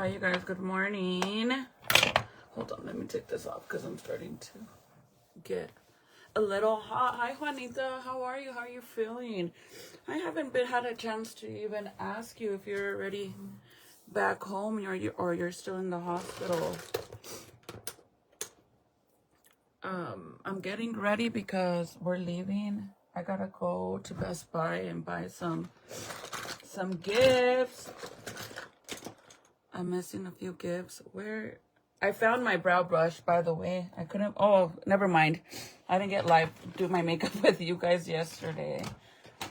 Hi, you guys. Good morning. Hold on. Let me take this off because I'm starting to get a little hot. Hi, Juanita. How are you? How are you feeling? I haven't had a chance to even ask you if you're already back home or you're still in the hospital. I'm getting ready because we're leaving. I gotta go to Best Buy and buy some gifts. I'm missing a few gifts. Where I found my brow brush, by the way. I couldn't. Oh, never mind. I didn't get live do my makeup with you guys yesterday.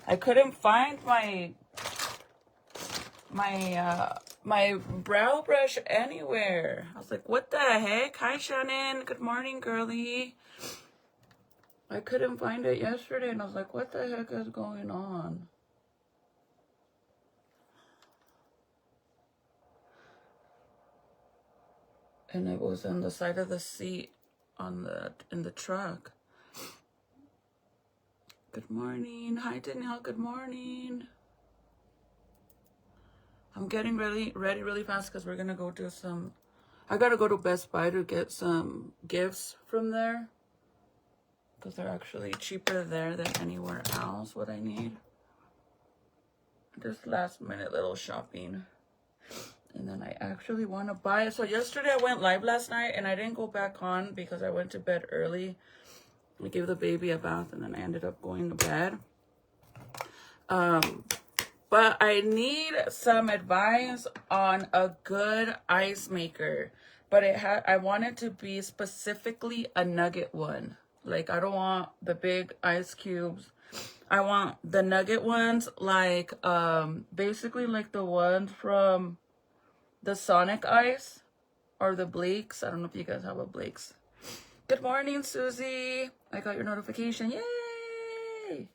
I couldn't find my brow brush anywhere. I was like, what the heck? Hi, Shannon. Good morning, girly. I couldn't find it yesterday, and I was like, what the heck is going on? And it was on the side of the seat in the truck. Good morning. Hi, Danielle. Good morning. I'm getting ready really fast because we're going to go do some... I got to go to Best Buy to get some gifts from there. Because they're actually cheaper there than anywhere else, what I need. Just last minute little shopping. And then I actually want to buy it. So yesterday I went live last night and I didn't go back on because I went to bed early. I gave the baby a bath and then I ended up going to bed. But I need some advice on a good ice maker. But I want it to be specifically a nugget one. Like, I don't want the big ice cubes. I want the nugget ones, like, basically like the ones from the Sonic Ice or the Blake's. I don't know if you guys have a Blake's. Good morning, Susie. I got your notification. Yay!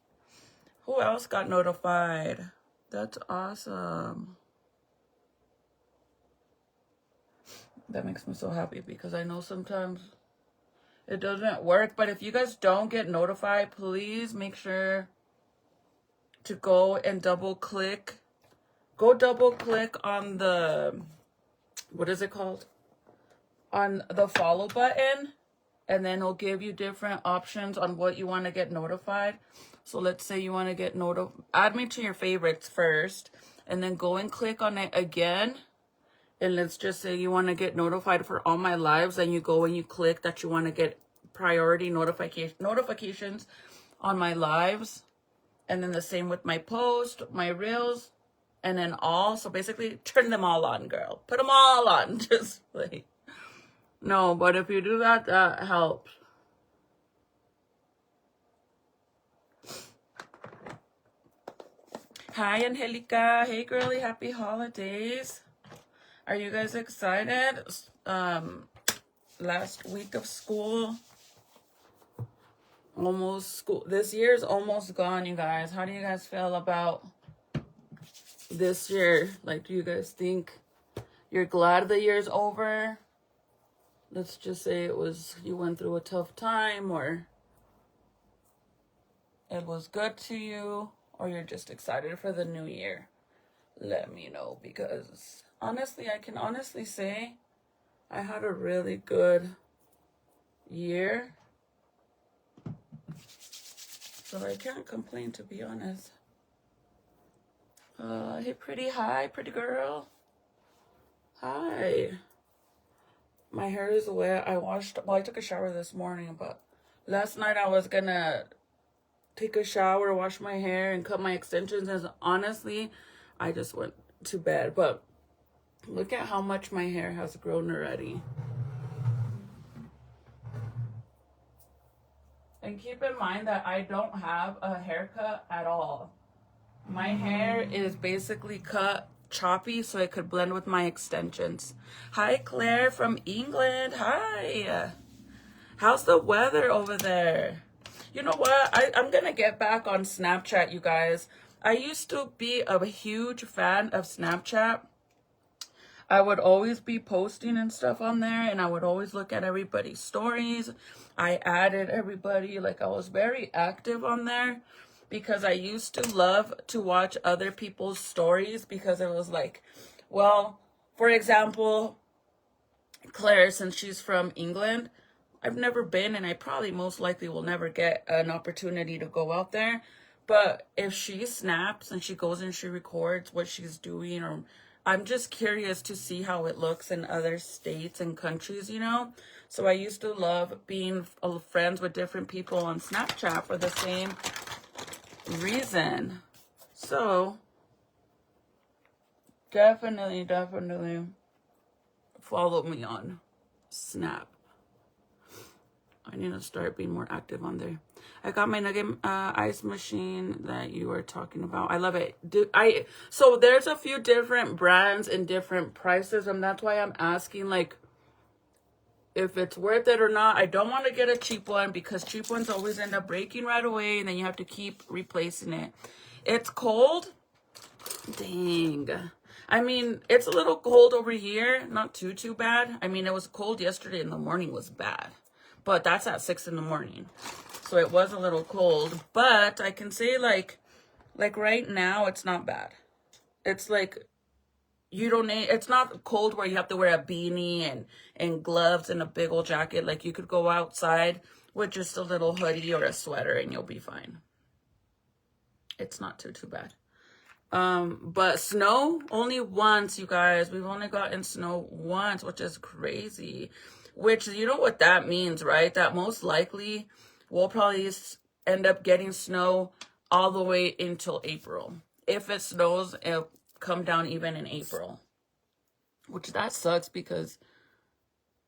Who else got notified? That's awesome. That makes me so happy because I know sometimes it doesn't work. But if you guys don't get notified, please make sure to go and double click. Go double click on the, what is it called? On the follow button. And then it'll give you different options on what you want to get notified. So let's say you want to get add me to your favorites first. And then go and click on it again. And let's just say you want to get notified for all my lives. And you go and you click that you want to get priority notifications on my lives. And then the same with my post, my reels, and then all. So basically turn them all on, girl. Put them all on. Just like, no, but if you do that, that helps. Hi, Angelica. Hey, girly. Happy holidays. Are you guys excited? Last week of school. This year's almost gone, you guys. How do you guys feel about this year? Like, do you guys think you're glad the year's over? Let's just say you went through a tough time, or it was good to you, or you're just excited for the new year. Let me know, because honestly, I can honestly say I had a really good year. So I can't complain, to be honest. Hey, pretty girl. Hi. My hair is wet. I took a shower this morning, but last night I was gonna take a shower, wash my hair, and cut my extensions. And honestly, I just went to bed. But look at how much my hair has grown already. And keep in mind that I don't have a haircut at all. My hair is basically cut choppy so it could blend with my extensions. Hi, Claire from England. Hi. How's the weather over there? You know what? I'm going to get back on Snapchat, you guys. I used to be a huge fan of Snapchat. I would always be posting and stuff on there, and I would always look at everybody's stories. I added everybody. Like, I was very active on there because I used to love to watch other people's stories, because it was like, well, For example, Claire, since she's from England, I've never been, and I probably most likely will never get an opportunity to go out there. But if she snaps and she goes and she records what she's doing, or I'm just curious to see how it looks in other states and countries, you know? So I used to love being friends with different people on Snapchat for the same reason. So definitely follow me on Snap. I need to start being more active on there. I got my nugget ice machine that you were talking about. I love it. So there's a few different brands and different prices, and that's why I'm asking, like, if it's worth it or not. I don't want to get a cheap one because cheap ones always end up breaking right away, and then you have to keep replacing it. It's cold. Dang. I mean, it's a little cold over here. Not too bad. I mean, it was cold yesterday in the morning, was bad. But that's at 6 in the morning. So it was a little cold. But I can say, like right now, it's not bad. It's like, you don't need, it's not cold where you have to wear a beanie and gloves and a big old jacket. Like, you could go outside with just a little hoodie or a sweater and you'll be fine. It's not too bad. But snow, only once, you guys. We've only gotten snow once, which is crazy. Which, you know what that means, right? That most likely we'll probably end up getting snow all the way until April. If it snows, it'll come down even in April. Which, that sucks because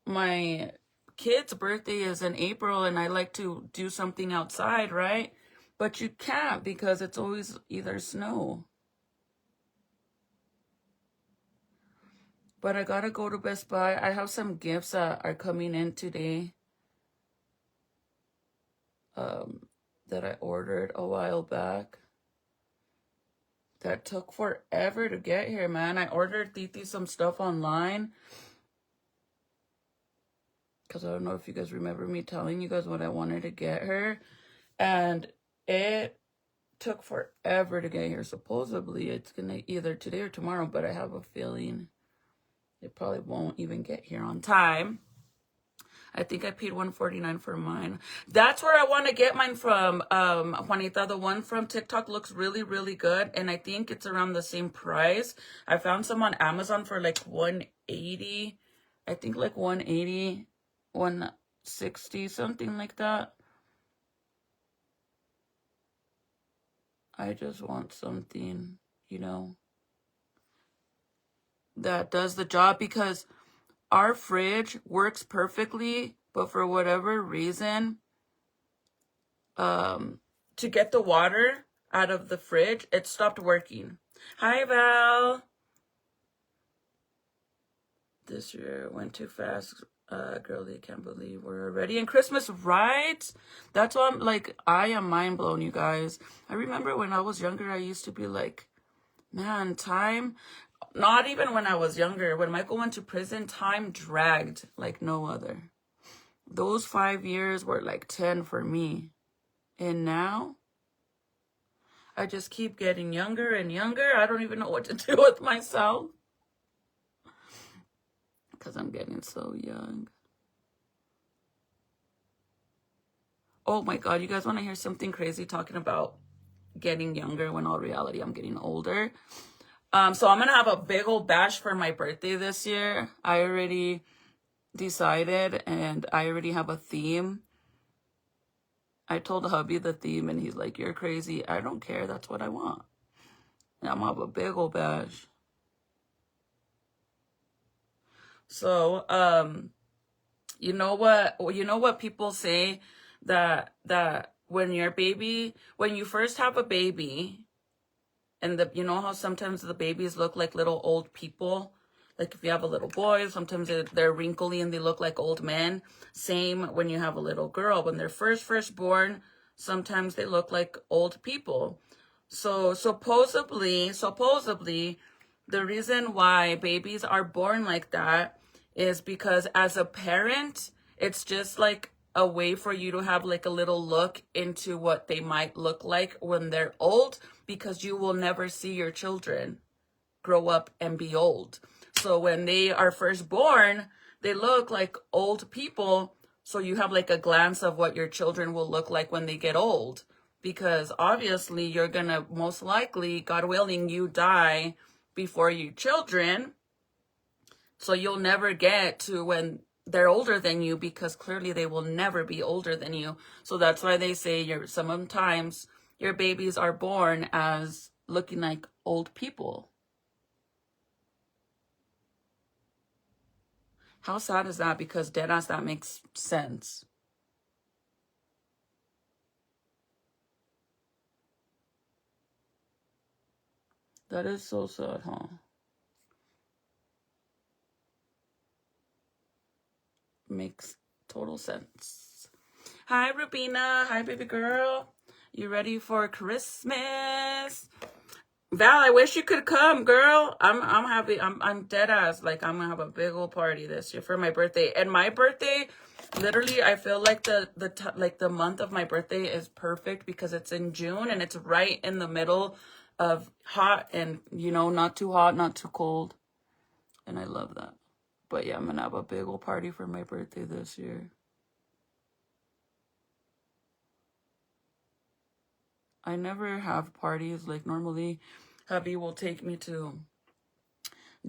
my kid's birthday is in April and I like to do something outside, right? But you can't because it's always either snow. But I gotta go to Best Buy. I have some gifts that are coming in today. That I ordered a while back. That took forever to get here, man. I ordered Titi some stuff online. Because I don't know if you guys remember me telling you guys what I wanted to get her. And it took forever to get here. Supposedly, it's gonna either today or tomorrow. But I have a feeling it probably won't even get here on time. I think I paid $149 for mine. That's where I want to get mine from, Juanita. The one from TikTok looks really good, and I think it's around the same price. I found some on Amazon for like $180. I think like $180, $160, something like that. I just want something, you know, that does the job, because our fridge works perfectly, but for whatever reason, to get the water out of the fridge, it stopped working. Hi, Val. This year went too fast. Girlie, I can't believe we're already in Christmas, right? That's why I'm like, I am mind blown, you guys. I remember when I was younger, I used to be like, man, time... Not even when I was younger. When Michael went to prison, time dragged like no other. Those 5 years were like 10 for me. And now, I just keep getting younger and younger. I don't even know what to do with myself. Because I'm getting so young. Oh my God, you guys want to hear something crazy talking about getting younger when all reality I'm getting older? So I'm going to have a big old bash for my birthday this year. I already decided and I already have a theme. I told hubby the theme and he's like, you're crazy. I don't care. That's what I want. And I'm going to have a big old bash. So, you know what people say that when you first have a baby, and you know how sometimes the babies look like little old people? Like if you have a little boy, sometimes they're wrinkly and they look like old men. Same when you have a little girl. When they're first born, sometimes they look like old people. So supposedly, the reason why babies are born like that is because as a parent, it's just like a way for you to have like a little look into what they might look like when they're old, because you will never see your children grow up and be old. So when they are first born, they look like old people. So you have like a glance of what your children will look like when they get old. Because obviously you're going to most likely, God willing, you die before your children. So you'll never get to when they're older than you, because clearly they will never be older than you. So that's why they say sometimes your babies are born as looking like old people. How sad is that? Because deadass, that makes sense. That is so sad, huh? Makes total sense. Hi, Rubina. Hi, baby girl. You ready for Christmas? Val, I wish you could come, girl. I'm happy. I'm dead ass. Like, I'm gonna have a big old party this year for my birthday. And my birthday, literally, I feel like the month of my birthday is perfect because it's in June and it's right in the middle of hot and, you know, not too hot, not too cold. And I love that. But yeah, I'm gonna have a big old party for my birthday this year. I never have parties. Like, normally hubby will take me to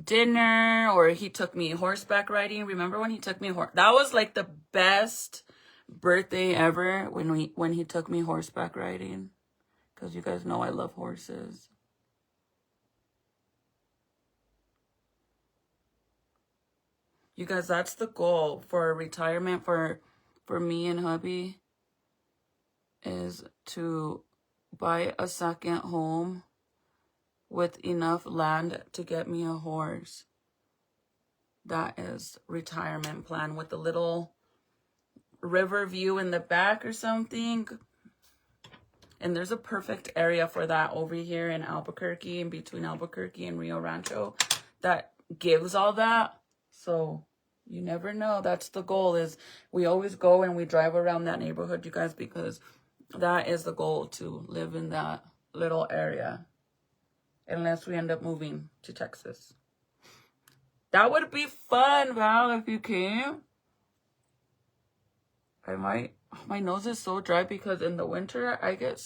dinner, or he took me horseback riding. Remember when he took me that was like the best birthday ever, when he took me horseback riding, because you guys know I love horses. You guys, that's the goal for retirement for me and hubby, is to buy a second home with enough land to get me a horse. That is retirement plan, with a little river view in the back or something. And there's a perfect area for that over here in Albuquerque, in between Albuquerque and Rio Rancho, that gives all that. So you never know. That's the goal, is we always go and we drive around that neighborhood, you guys, because that is the goal, to live in that little area, unless we end up moving to Texas. That would be fun, Val, if you came. I might. My nose is so dry because in the winter I could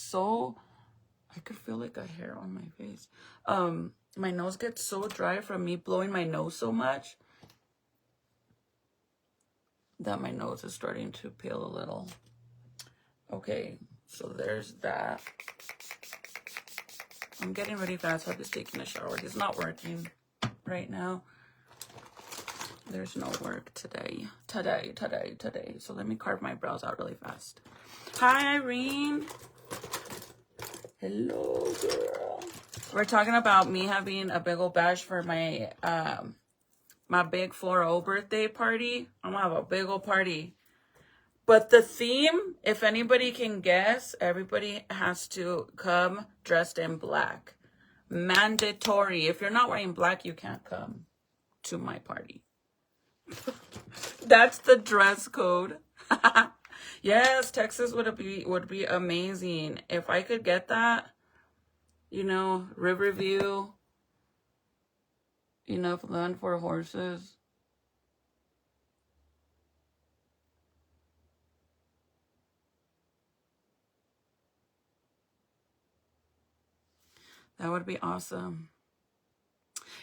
feel like a hair on my face. My nose gets so dry from me blowing my nose so much that my nose is starting to peel a little. Okay, so there's that. I'm getting ready fast. Hubby's taking a shower. He's not working right now. There's no work today. So let me carve my brows out really fast. Hi, Irene. Hello, girl. We're talking about me having a big old bash for my my big 4-0 birthday party. I'm gonna have a big old party. But the theme, if anybody can guess, everybody has to come dressed in black. Mandatory. If you're not wearing black, you can't come to my party. That's the dress code. Yes, Texas would be amazing if I could get that. You know, Riverview, enough land for horses. That would be awesome.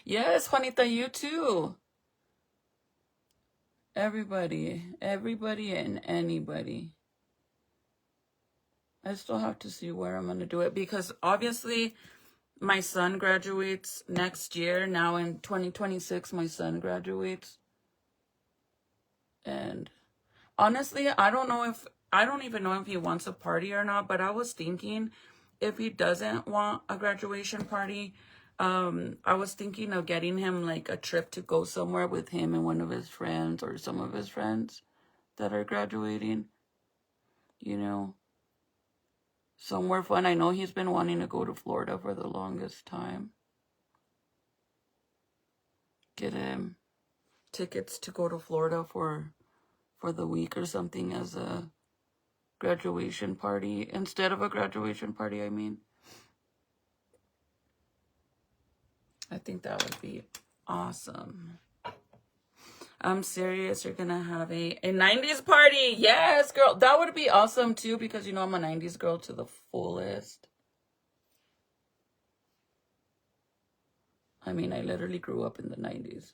Yes, Juanita, you too. Everybody and anybody. I still have to see where I'm going to do it, because obviously my son graduates next year. Now in 2026, my son graduates. And honestly, I don't even know if he wants a party or not, but I was thinking, if he doesn't want a graduation party, I was thinking of getting him like a trip to go somewhere with him and one of his friends, or some of his friends that are graduating, you know, somewhere fun. I know he's been wanting to go to Florida for the longest time. Get him tickets to go to Florida for the week or something, as a graduation party, instead of a graduation party, I mean. I think that would be Awesome. I'm serious. You're gonna have a 90s party. Yes, girl. That would be awesome too, because you know I'm a 90s girl to the fullest. I mean, I literally grew up in the 90s.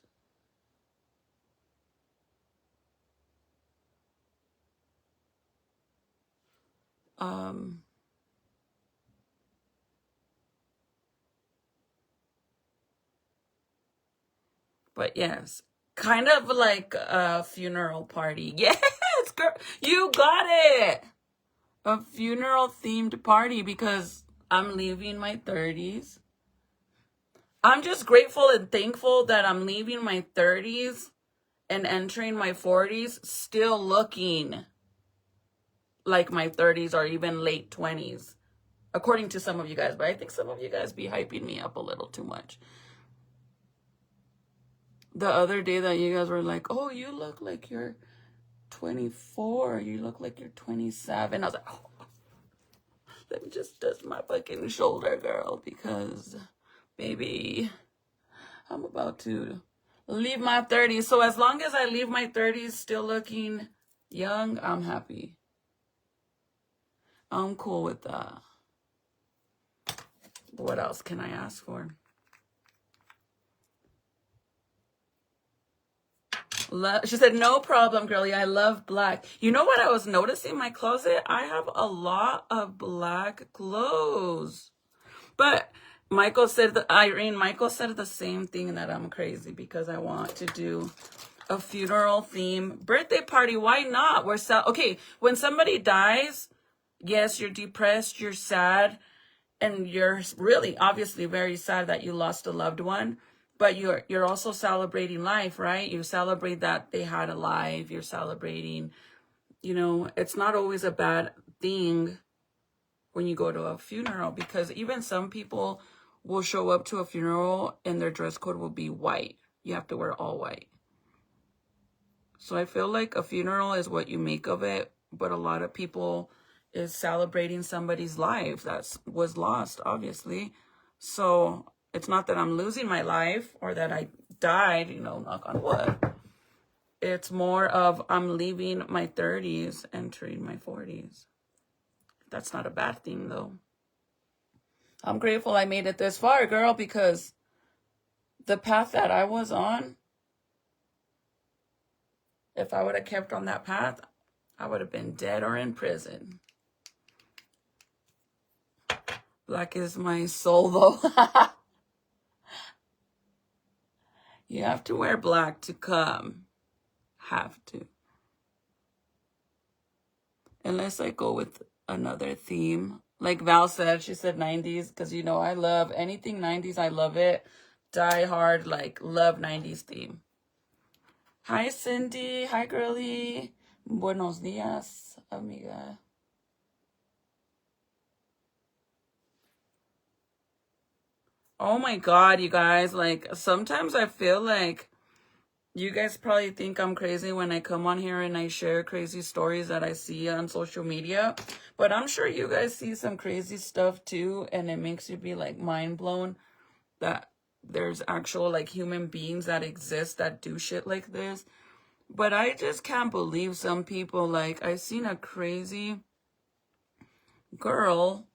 But yes, kind of like a funeral party. Yes, girl, you got it. A funeral themed party because I'm leaving my 30s. I'm just grateful and thankful that I'm leaving my 30s and entering my 40s still looking like my 30s or even late 20s, according to some of you guys. But I think some of you guys be hyping me up a little too much. The other day that you guys were like, oh, you look like you're 24. You look like you're 27. I was like, oh, let me just dust my fucking shoulder, girl, because baby, I'm about to leave my 30s. So as long as I leave my 30s still looking young, I'm happy. I'm cool with that. What else can I ask for? She said, no problem, girlie. I love black. You know what I was noticing in my closet? I have a lot of black clothes. But Michael said, Michael said the same thing, that I'm crazy because I want to do a funeral theme birthday party. Why not? Okay, when somebody dies, yes, you're depressed, you're sad, and you're really obviously very sad that you lost a loved one. But you're also celebrating life, right? You celebrate that they had a life. You're celebrating, you know, it's not always a bad thing when you go to a funeral, because even some people will show up to a funeral and their dress code will be white. You have to wear all white. So I feel like a funeral is what you make of it, but a lot of people is celebrating somebody's life that was lost, obviously. So it's not that I'm losing my life or that I died, you know, knock on wood. It's more of I'm leaving my 30s, entering my 40s. That's not a bad thing, though. I'm grateful I made it this far, girl, because the path that I was on, if I would have kept on that path, I would have been dead or in prison. Black is my soul, though. You have to wear black to come. Have to. Unless I go with another theme. Like Val said, she said 90s, because, you know, I love anything 90s. I love it. Die hard, like, love 90s theme. Hi, Cindy. Hi, girlie. Buenos dias, amiga. Oh my God, you guys, like, sometimes I feel like you guys probably think I'm crazy when I come on here and I share crazy stories that I see on social media, but I'm sure you guys see some crazy stuff too, and it makes you be like mind blown that there's actual like human beings that exist that do shit like this. But I just can't believe some people, like, I seen a crazy girl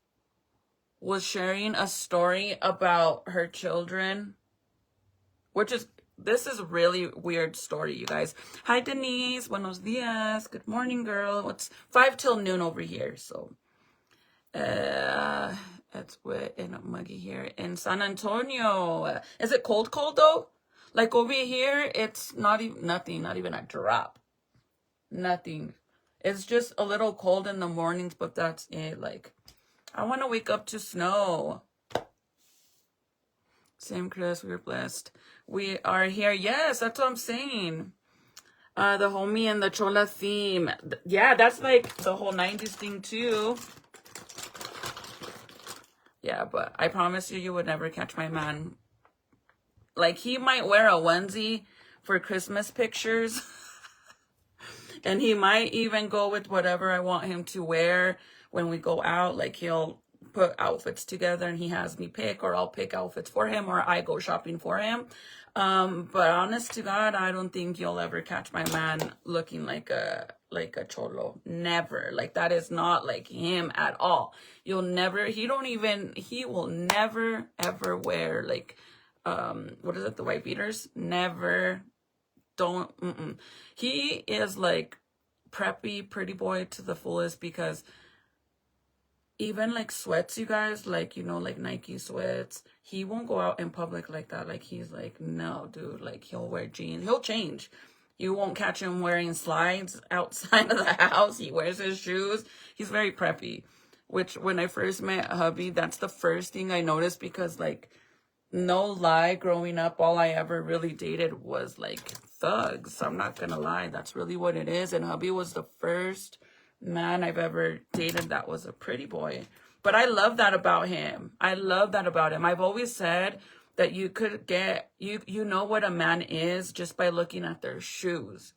was sharing a story about her children, which is, this is a really weird story, you guys. Hi, Denise. Buenos dias. Good morning, girl. It's 5 till noon over here, so it's wet and muggy here in San Antonio. Is it cold though? Like over here, it's not even nothing, not even a drop. Nothing. It's just a little cold in the mornings, but that's it. Like, I want to wake up to snow. Same, Chris. We're blessed. We are here. Yes, that's what I'm saying. The homie and the chola theme. Yeah, that's like the whole 90s thing too. Yeah, but I promise you, you would never catch my man. Like, he might wear a onesie for Christmas pictures. And he might even go with whatever I want him to wear when we go out. Like, he'll put outfits together and he has me pick, or I'll pick outfits for him, or I go shopping for him. But honest to God, I don't think you'll ever catch my man looking like a cholo. Never. Like, that is not like him at all. He will never ever wear like what is it, the white beaters? Never. Don't. He is like preppy pretty boy to the fullest, because even like sweats, you guys, like, you know, like Nike sweats, he won't go out in public like that. Like, he's like, no, dude, like, he'll wear jeans, he'll change. You won't catch him wearing slides outside of the house. He wears his shoes. He's very preppy, which when I first met hubby, that's the first thing I noticed, because like, no lie, growing up, all I ever really dated was like thugs. I'm not gonna lie, that's really what it is. And hubby was the first man I've ever dated that was a pretty boy. But I love that about him. I love that about him. I've always said that you could get, you know what a man is just by looking at their shoes.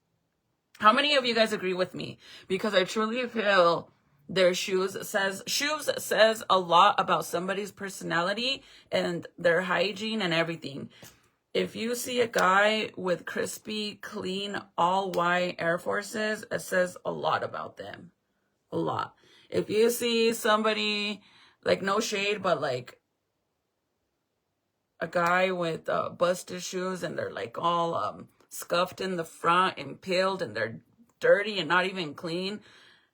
How many of you guys agree with me? Because I truly feel their shoes says a lot about somebody's personality and their hygiene and everything. If you see a guy with crispy, clean, all white Air Forces, it says a lot about them. A lot. If you see somebody, like, no shade, but like a guy with busted shoes and they're like all scuffed in the front and peeled and they're dirty and not even clean,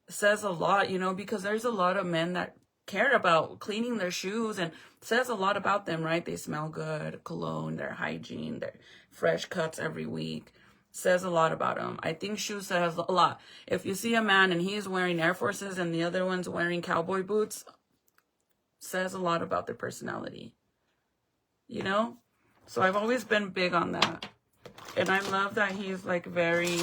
it says a lot, you know, because there's a lot of men that care about cleaning their shoes, and says a lot about them, right? They smell good, cologne, their hygiene, their fresh cuts every week. Says a lot about them. I think shoes says a lot. If you see a man and he's wearing Air Forces and the other one's wearing cowboy boots, says a lot about their personality, you know? So I've always been big on that. And I love that he's like very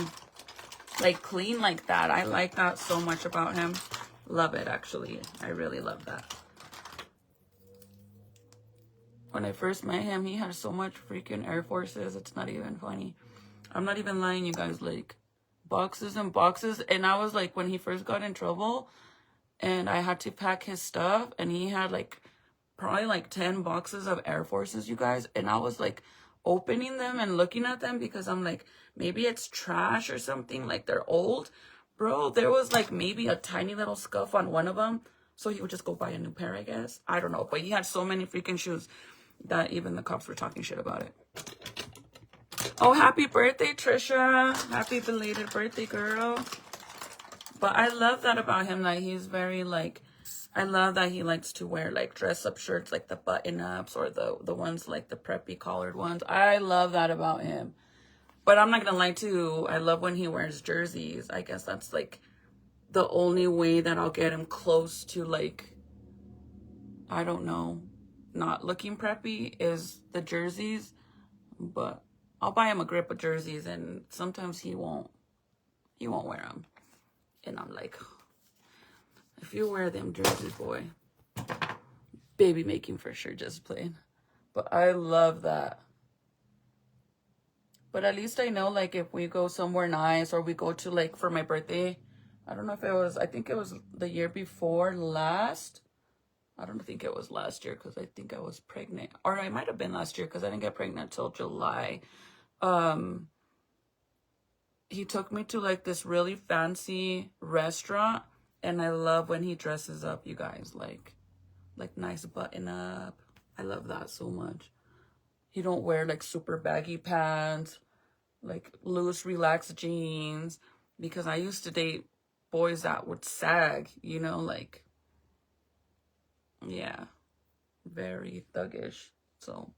like clean like that. I like that so much about him. Love it, actually. I really love that. When I first met him, he had so much freaking Air Forces. It's not even funny. I'm not even lying, you guys. Like, boxes and boxes. And I was like, when he first got in trouble and I had to pack his stuff, and he had like probably like 10 boxes of Air Forces, you guys. And I was like opening them and looking at them because I'm like, maybe it's trash or something. Like, they're old. Bro, there was like maybe a tiny little scuff on one of them. So he would just go buy a new pair, I guess. I don't know. But he had so many freaking shoes that even the cops were talking shit about it. Oh, happy birthday, Trisha. Happy belated birthday, girl. But I love that about him, that he's very like, I love that he likes to wear like dress up shirts, like the button ups, or the ones like the preppy collared ones. I love that about him. But I'm not gonna lie too, I love when he wears jerseys. I guess that's like the only way that I'll get him close to, like, I don't know, not looking preppy, is the jerseys. But I'll buy him a grip of jerseys, and sometimes he won't wear them. And I'm like, if you wear them jerseys, boy, baby making for sure, just plain. But I love that. But at least I know, like, if we go somewhere nice, or we go to, like, for my birthday, I don't know if it was, I think it was the year before last. I don't think it was last year, because I think I was pregnant. Or I might have been last year, because I didn't get pregnant until July. He took me to, like, this really fancy restaurant. And I love when he dresses up, you guys. Like nice button up. I love that so much. He don't wear, like, super baggy pants, like loose, relaxed jeans, because I used to date boys that would sag, you know, like, yeah, very thuggish. So,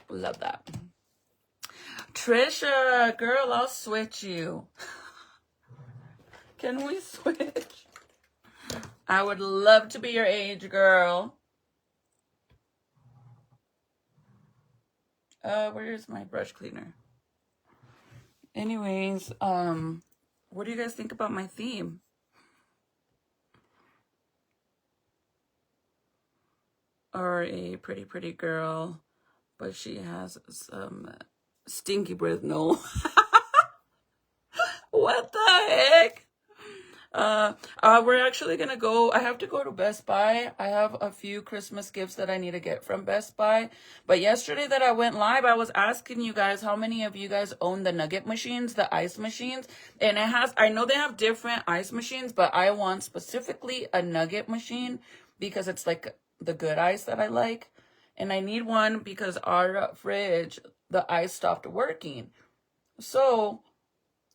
love that. Trisha, girl, I'll switch you. Can we switch? I would love to be your age, girl. Where's my brush cleaner? Anyways, what do you guys think about my theme? Or a pretty girl, but she has some stinky breath. No. What the heck? We're actually gonna go. I have to go to Best Buy. I have a few Christmas gifts that I need to get from Best Buy. But yesterday that I went live, I was asking you guys how many of you guys own the nugget machines, the ice machines. And it has, I know they have different ice machines, but I want specifically a nugget machine because it's like the good ice that I like. And I need one because our fridge, the ice stopped working. So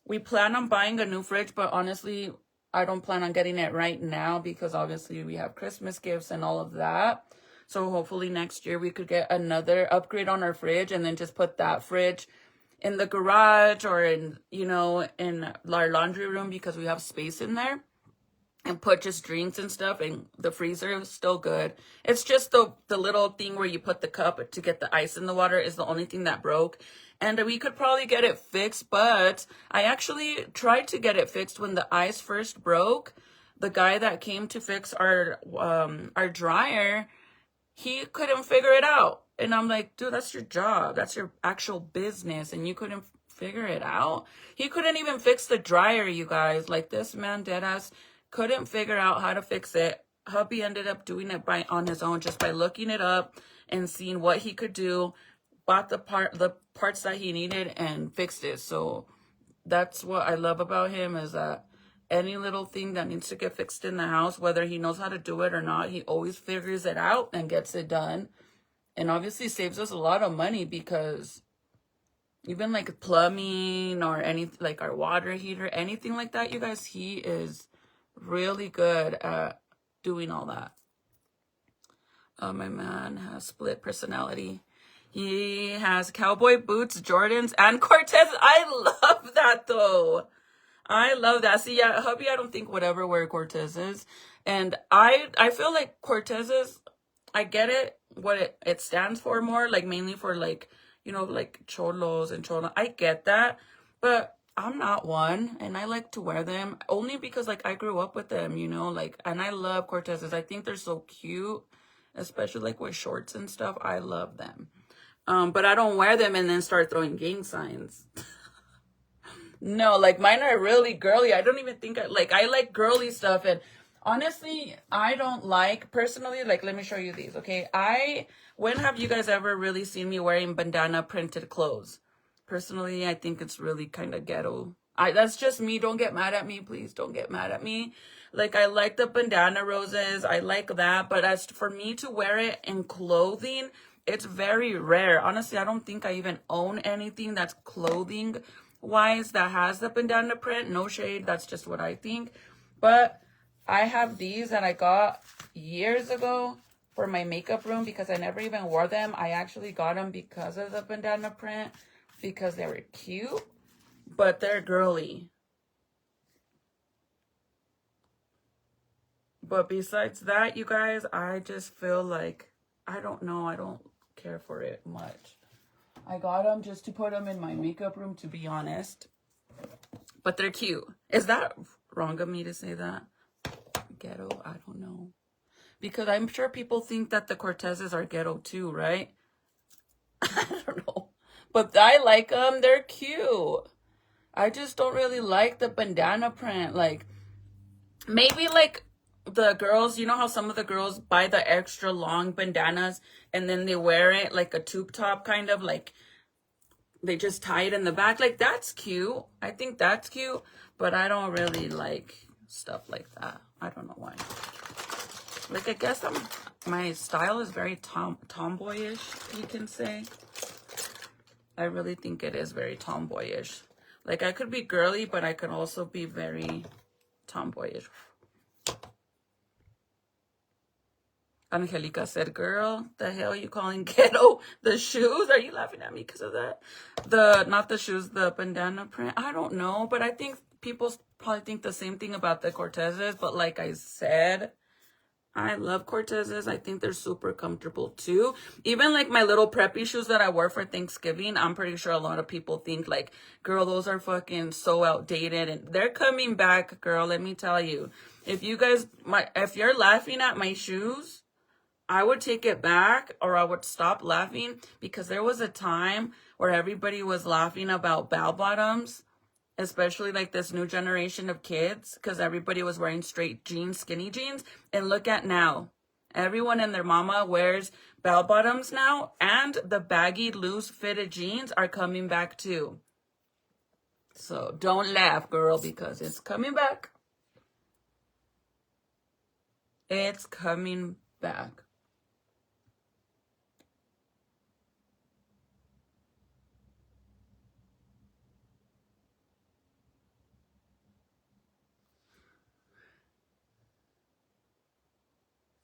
we plan on buying a new fridge, but honestly, I don't plan on getting it right now because obviously we have Christmas gifts and all of that. So hopefully next year we could get another upgrade on our fridge and then just put that fridge in the garage or in, you know, in our laundry room because we have space in there, and put just drinks and stuff, and the freezer is still good. It's just the little thing where you put the cup to get the ice in the water is the only thing that broke. And we could probably get it fixed, but I actually tried to get it fixed when the ice first broke. The guy that came to fix our dryer, he couldn't figure it out. And I'm like, dude, that's your job. That's your actual business. And you couldn't figure it out. He couldn't even fix the dryer, you guys. Like, this man deadass couldn't figure out how to fix it. Hubby ended up doing it on his own, just by looking it up and seeing what he could do. Bought the parts that he needed and fixed it. So that's what I love about him, is that any little thing that needs to get fixed in the house, whether he knows how to do it or not, he always figures it out and gets it done. And obviously saves us a lot of money, because even like plumbing or anything, like our water heater, anything like that, you guys, he is really good at doing all that. My man has split personality. He has cowboy boots, Jordans, and Cortez. I love that, though. I love that. See, yeah, hubby, I don't think would ever wear Cortezes. And I feel like Cortezes, I get it, what it stands for more, like mainly for like, you know, like cholos and chola. I get that, but I'm not one, and I like to wear them only because like I grew up with them, you know, like, and I love Cortezes. I think they're so cute, especially like with shorts and stuff. I love them. But I don't wear them and then start throwing gang signs. No, like mine are really girly. I don't even think I like girly stuff. And honestly, I don't like, personally, like, let me show you these, okay? When have you guys ever really seen me wearing bandana printed clothes? Personally, I think it's really kind of ghetto. That's just me. Don't get mad at me, please. Don't get mad at me. Like, I like the bandana roses. I like that. But as for me to wear it in clothing, it's very rare. Honestly, I don't think I even own anything that's clothing wise that has the bandana print. No shade, that's just what I think. But I have these that I got years ago for my makeup room because I never even wore them. I actually got them because of the bandana print, because they were cute, but they're girly. But besides that, you guys, I just feel like, I don't know, I don't care for it much. I got them just to put them in my makeup room, to be honest. But they're cute. Is that wrong of me to say that? Ghetto? I don't know. Because I'm sure people think that the Cortezes are ghetto too, right? I don't know. But I like them. They're cute. I just don't really like the bandana print. Like, maybe like the girls, you know how some of the girls buy the extra long bandanas and then they wear it like a tube top, kind of like they just tie it in the back. Like, that's cute. I think that's cute, but I don't really like stuff like that. I don't know why. Like, I guess my style is very tomboyish, you can say. I really think it is very tomboyish. Like, I could be girly, but I could also be very tomboyish. Angelica said, girl, the hell you calling ghetto the shoes? Are you laughing at me because of that? Not the shoes, the bandana print. I don't know, but I think people probably think the same thing about the Cortezes. But like I said, I love Cortezes. I think they're super comfortable too. Even like my little preppy shoes that I wore for Thanksgiving, I'm pretty sure a lot of people think like, girl, those are fucking so outdated. And they're coming back, girl, let me tell you. If you're laughing at my shoes, I would take it back, or I would stop laughing, because there was a time where everybody was laughing about bell bottoms, especially like this new generation of kids, because everybody was wearing straight jeans, skinny jeans. And look at now. Everyone and their mama wears bell bottoms now, and the baggy, loose fitted jeans are coming back too. So don't laugh, girl, because it's coming back. It's coming back.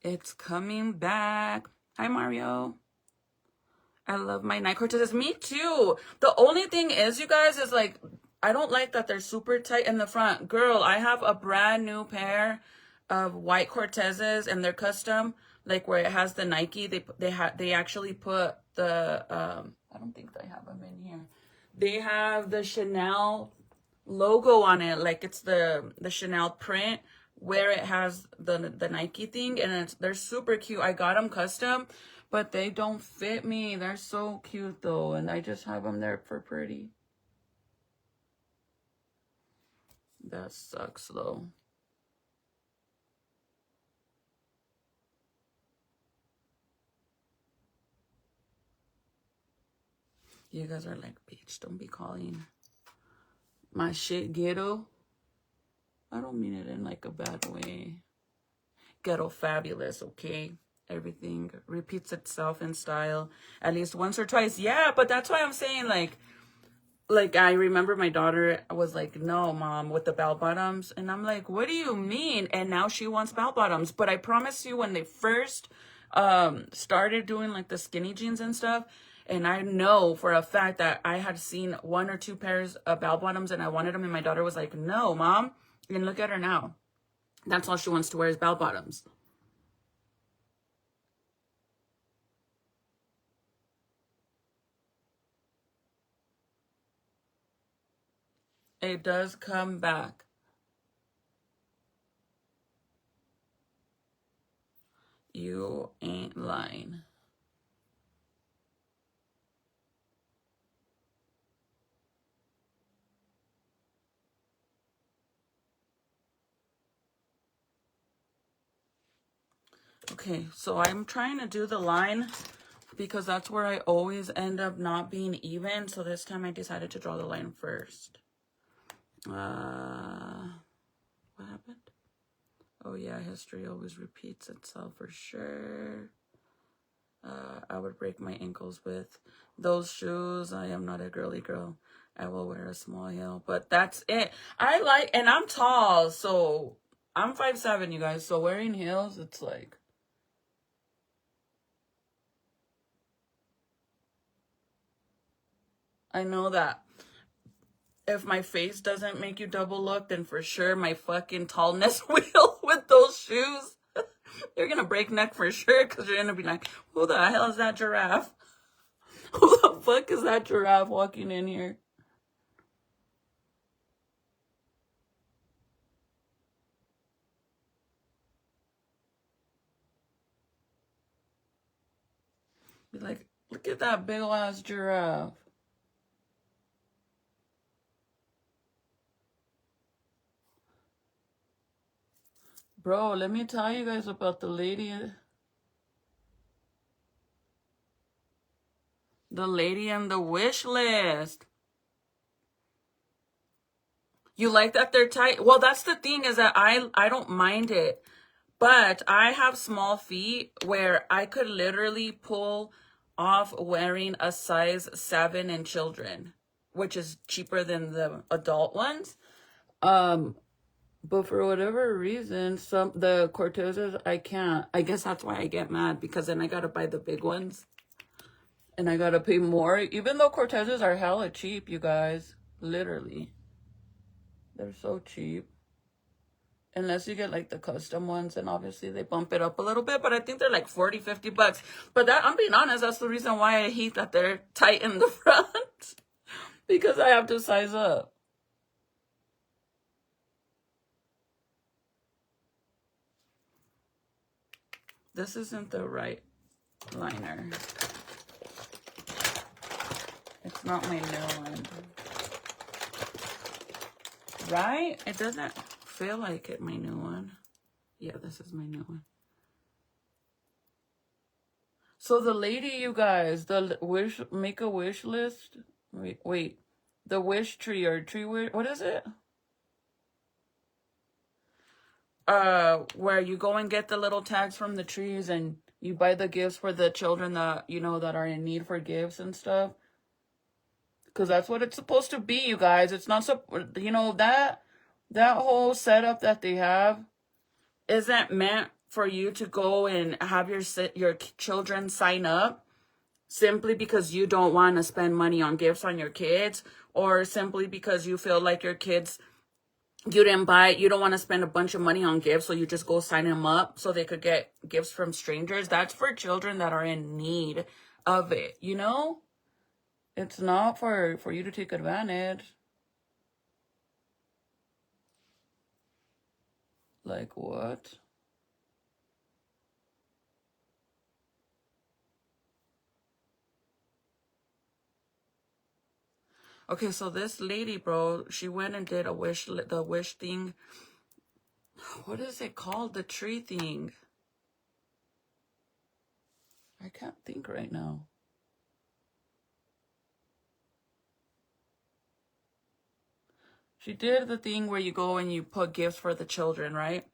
It's coming back. Hi, Mario. I love my night cortezes. Me too. The only thing is, you guys, is like, I don't like that they're super tight in the front. Girl, I have a brand new pair of white cortezes, and they're custom, like where it has the Nike. They actually put the I don't think they have them in here. They have the Chanel logo on it, like it's the Chanel print where it has the Nike thing, and they're super cute. I got them custom, but they don't fit me. They're so cute though, and I just have them there for pretty. That sucks though. You guys are like, bitch, don't be calling my shit ghetto. I don't mean it in like a bad way. Ghetto fabulous, okay? Everything repeats itself in style at least once or twice. Yeah, but that's why I'm saying, like I remember my daughter was like, no, mom, with the bell bottoms. And I'm like, what do you mean? And now she wants bell bottoms. But I promise you, when they first started doing like the skinny jeans and stuff, and I know for a fact that I had seen 1 or 2 pairs of bell bottoms and I wanted them, and my daughter was like, no, mom. And look at her now. That's all she wants to wear is bell bottoms. It does come back. You ain't lying. Okay, so I'm trying to do the line because that's where I always end up not being even. So this time I decided to draw the line first. What happened? Oh yeah, history always repeats itself for sure. I would break my ankles with those shoes. I am not a girly girl. I will wear a small heel, but that's it. And I'm tall, so I'm 5'7", you guys. So wearing heels, it's like, I know that if my face doesn't make you double look, then for sure my fucking tallness will with those shoes. You're gonna break neck for sure, because you're gonna be like, who the hell is that giraffe? Who the fuck is that giraffe walking in here? Be like, look at that big ass giraffe. Bro, let me tell you guys about the lady on the wish list. You like that they're tight? Well, that's the thing, is that I don't mind it. But I have small feet where I could literally pull off wearing a size 7 in children, which is cheaper than the adult ones. But for whatever reason, the Cortezes, I can't. I guess that's why I get mad, because then I gotta buy the big ones. And I gotta pay more, even though Cortezes are hella cheap, you guys. Literally. They're so cheap. Unless you get like the custom ones, and obviously they bump it up a little bit, but I think they're like 40, 50 bucks. But that, I'm being honest, that's the reason why I hate that they're tight in the front. Because I have to size up. This isn't the right liner. It's not my new one. Right? It doesn't feel like it, my new one. Yeah, this is my new one. So the lady, you guys, the wish, make a wish list. Wait. The wish tree or tree wish, what is it? Where you go and get the little tags from the trees and you buy the gifts for the children that, you know, that are in need for gifts and stuff. Because that's what it's supposed to be, you guys. It's not so, you know, that whole setup that they have isn't meant for you to go and have your children sign up simply because you don't want to spend money on gifts on your kids, or simply because you feel like your kids, you don't want to spend a bunch of money on gifts, so you just go sign them up so they could get gifts from strangers. That's for children that are in need of it, you know? It's not for you to take advantage. Like what? Okay, so this lady, bro, she went and did the wish thing. What is it called? The tree thing. I can't think right now. She did the thing where you go and you put gifts for the children, right?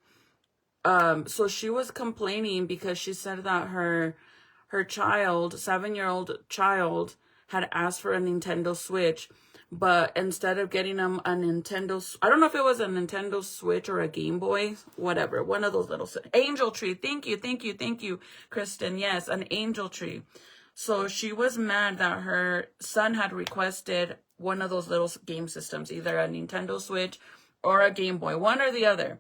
So she was complaining because she said that her child, 7-year-old child, had asked for a Nintendo Switch, but instead of getting them a Nintendo, I don't know if it was a Nintendo Switch or a Game Boy, whatever, one of those little angel tree. Thank you, Kristen. Yes, an angel tree. So she was mad that her son had requested one of those little game systems, either a Nintendo Switch or a Game Boy, one or the other.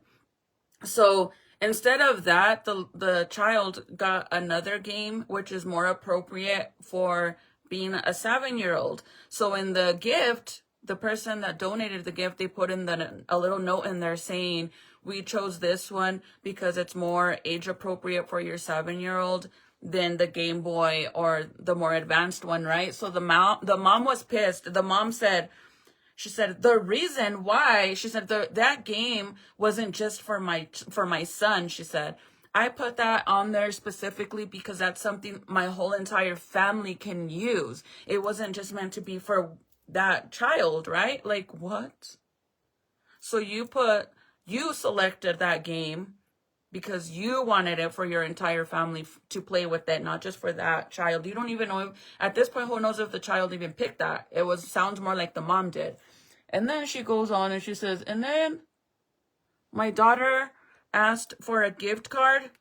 So instead of that, the child got another game, which is more appropriate for being a 7-year-old. So in the gift, the person that donated the gift, they put in a little note in there saying, we chose this one because it's more age appropriate for your 7-year-old than the Game Boy or the more advanced one, right? So the mom was pissed. The mom said, she said, the reason why, she said, that game wasn't just for my son. She said, I put that on there specifically because that's something my whole entire family can use. It wasn't just meant to be for that child, right? Like, what? So you selected that game because you wanted it for your entire family to play with it, not just for that child. You don't even know if, at this point, who knows if the child even picked that. Sounds more like the mom did. And then she goes on and she says, and then my daughter asked for a gift card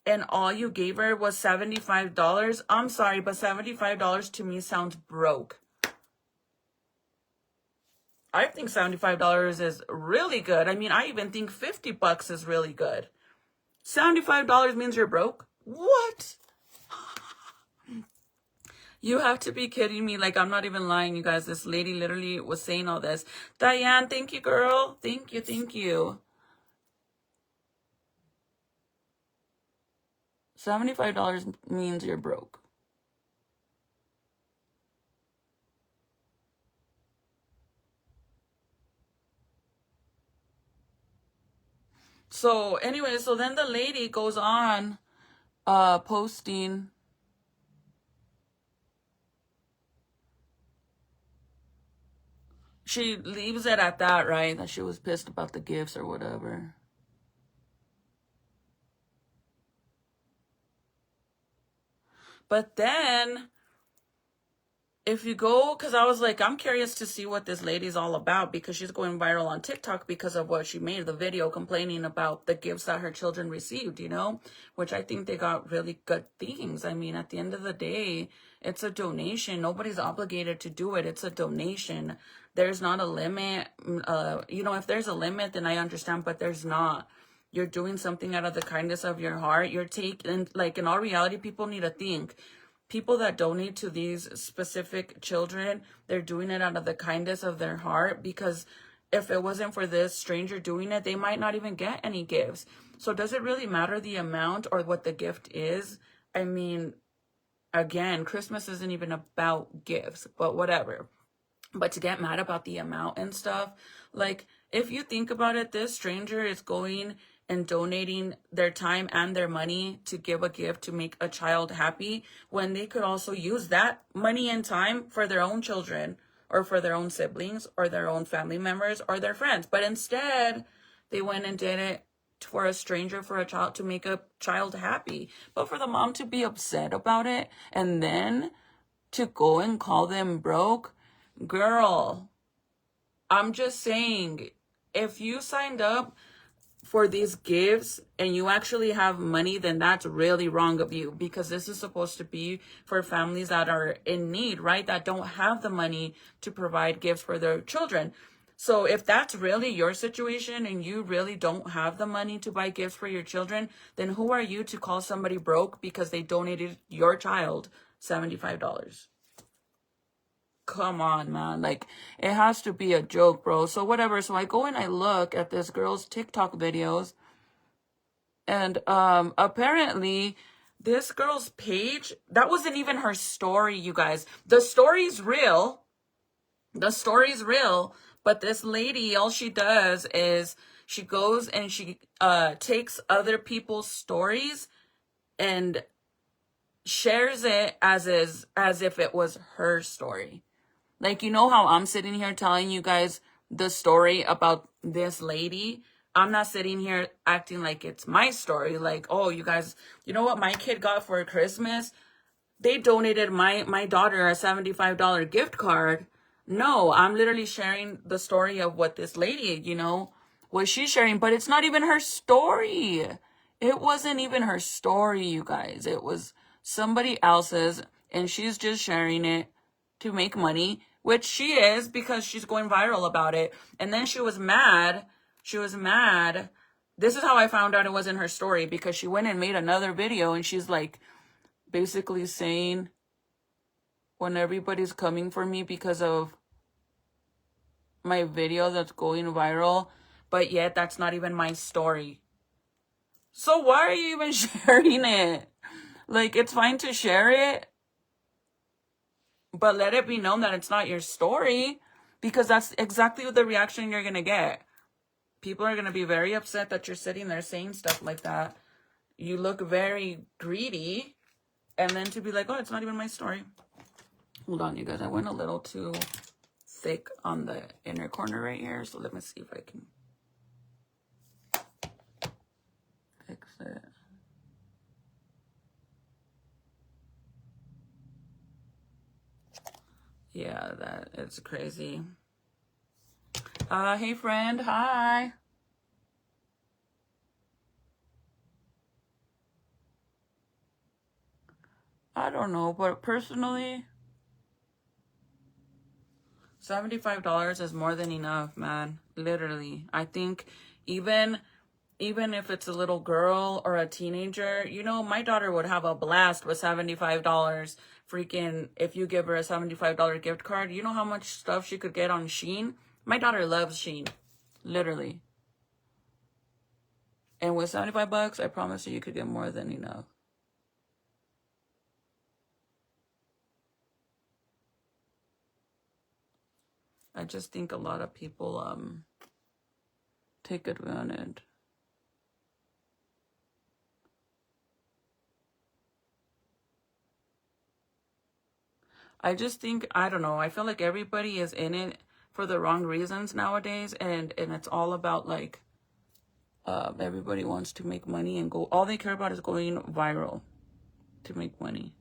and all you gave her was $75. I'm sorry, but $75 to me sounds broke. I think $75 is really good. I mean, I even think $50 is really good. $75 means you're broke? What? You have to be kidding me. Like, I'm not even lying, you guys. This lady literally was saying all this. Diane, thank you, girl. Thank you. $75 means you're broke. So anyway, so then the lady goes on posting. She leaves it at that, right? That she was pissed about the gifts or whatever. But then, if you go, because I was like, I'm curious to see what this lady's all about, because she's going viral on TikTok because of what she made, the video complaining about the gifts that her children received, you know, which I think they got really good things. I mean, at the end of the day, it's a donation. Nobody's obligated to do it. It's a donation. There's not a limit. You know, if there's a limit, then I understand, but there's not. You're doing something out of the kindness of your heart. You're taking, like, in all reality, people need to think. People that donate to these specific children, they're doing it out of the kindness of their heart, because if it wasn't for this stranger doing it, they might not even get any gifts. So does it really matter the amount or what the gift is? I mean, again, Christmas isn't even about gifts, but whatever. But to get mad about the amount and stuff, like, if you think about it, this stranger is going and donating their time and their money to give a gift to make a child happy, when they could also use that money and time for their own children or for their own siblings or their own family members or their friends. But instead, they went and did it for a stranger, for a child, to make a child happy. But for the mom to be upset about it and then to go and call them broke, girl, I'm just saying, if you signed up for these gifts and you actually have money, then that's really wrong of you, because this is supposed to be for families that are in need, right? That don't have the money to provide gifts for their children. So if that's really your situation and you really don't have the money to buy gifts for your children, then who are you to call somebody broke because they donated your child $75? Come on, man. Like, it has to be a joke, bro. So whatever. So I go and I look at this girl's TikTok videos, and apparently this girl's page, that wasn't even her story, you guys. The story's real. The story's real. But this lady, all she does is she goes and she takes other people's stories and shares it as if it was her story. Like, you know how I'm sitting here telling you guys the story about this lady? I'm not sitting here acting like it's my story. Like, oh, you guys, you know what my kid got for Christmas? They donated my daughter a $75 gift card. No, I'm literally sharing the story of what this lady, what she's sharing. But it's not even her story. It wasn't even her story, you guys. It was somebody else's, and she's just sharing it to make money, which she is, because she's going viral about it. And then she was mad. This is how I found out it wasn't her story, because she went and made another video, and she's like basically saying, when everybody's coming for me because of my video that's going viral, but yet that's not even my story. So why are you even sharing it? Like, it's fine to share it, but let it be known that it's not your story, because that's exactly the reaction you're going to get. People are going to be very upset that you're sitting there saying stuff like that. You look very greedy, and then to be like, oh, it's not even my story. Hold on, you guys. I went a little too thick on the inner corner right here, so let me see if I can fix it. Yeah, that is crazy. Hey friend, hi. I don't know, but personally, $75 is more than enough, man. Literally. I think even if it's a little girl or a teenager, my daughter would have a blast with $75. Freaking, if you give her a $75 gift card, you know how much stuff she could get on Shein? My daughter loves Shein. Literally. And with $75, I promise you could get more than enough. I just think a lot of people take advantage. I just think, I don't know, I feel like everybody is in it for the wrong reasons nowadays, and it's all about, like, everybody wants to make money and all they care about is going viral to make money.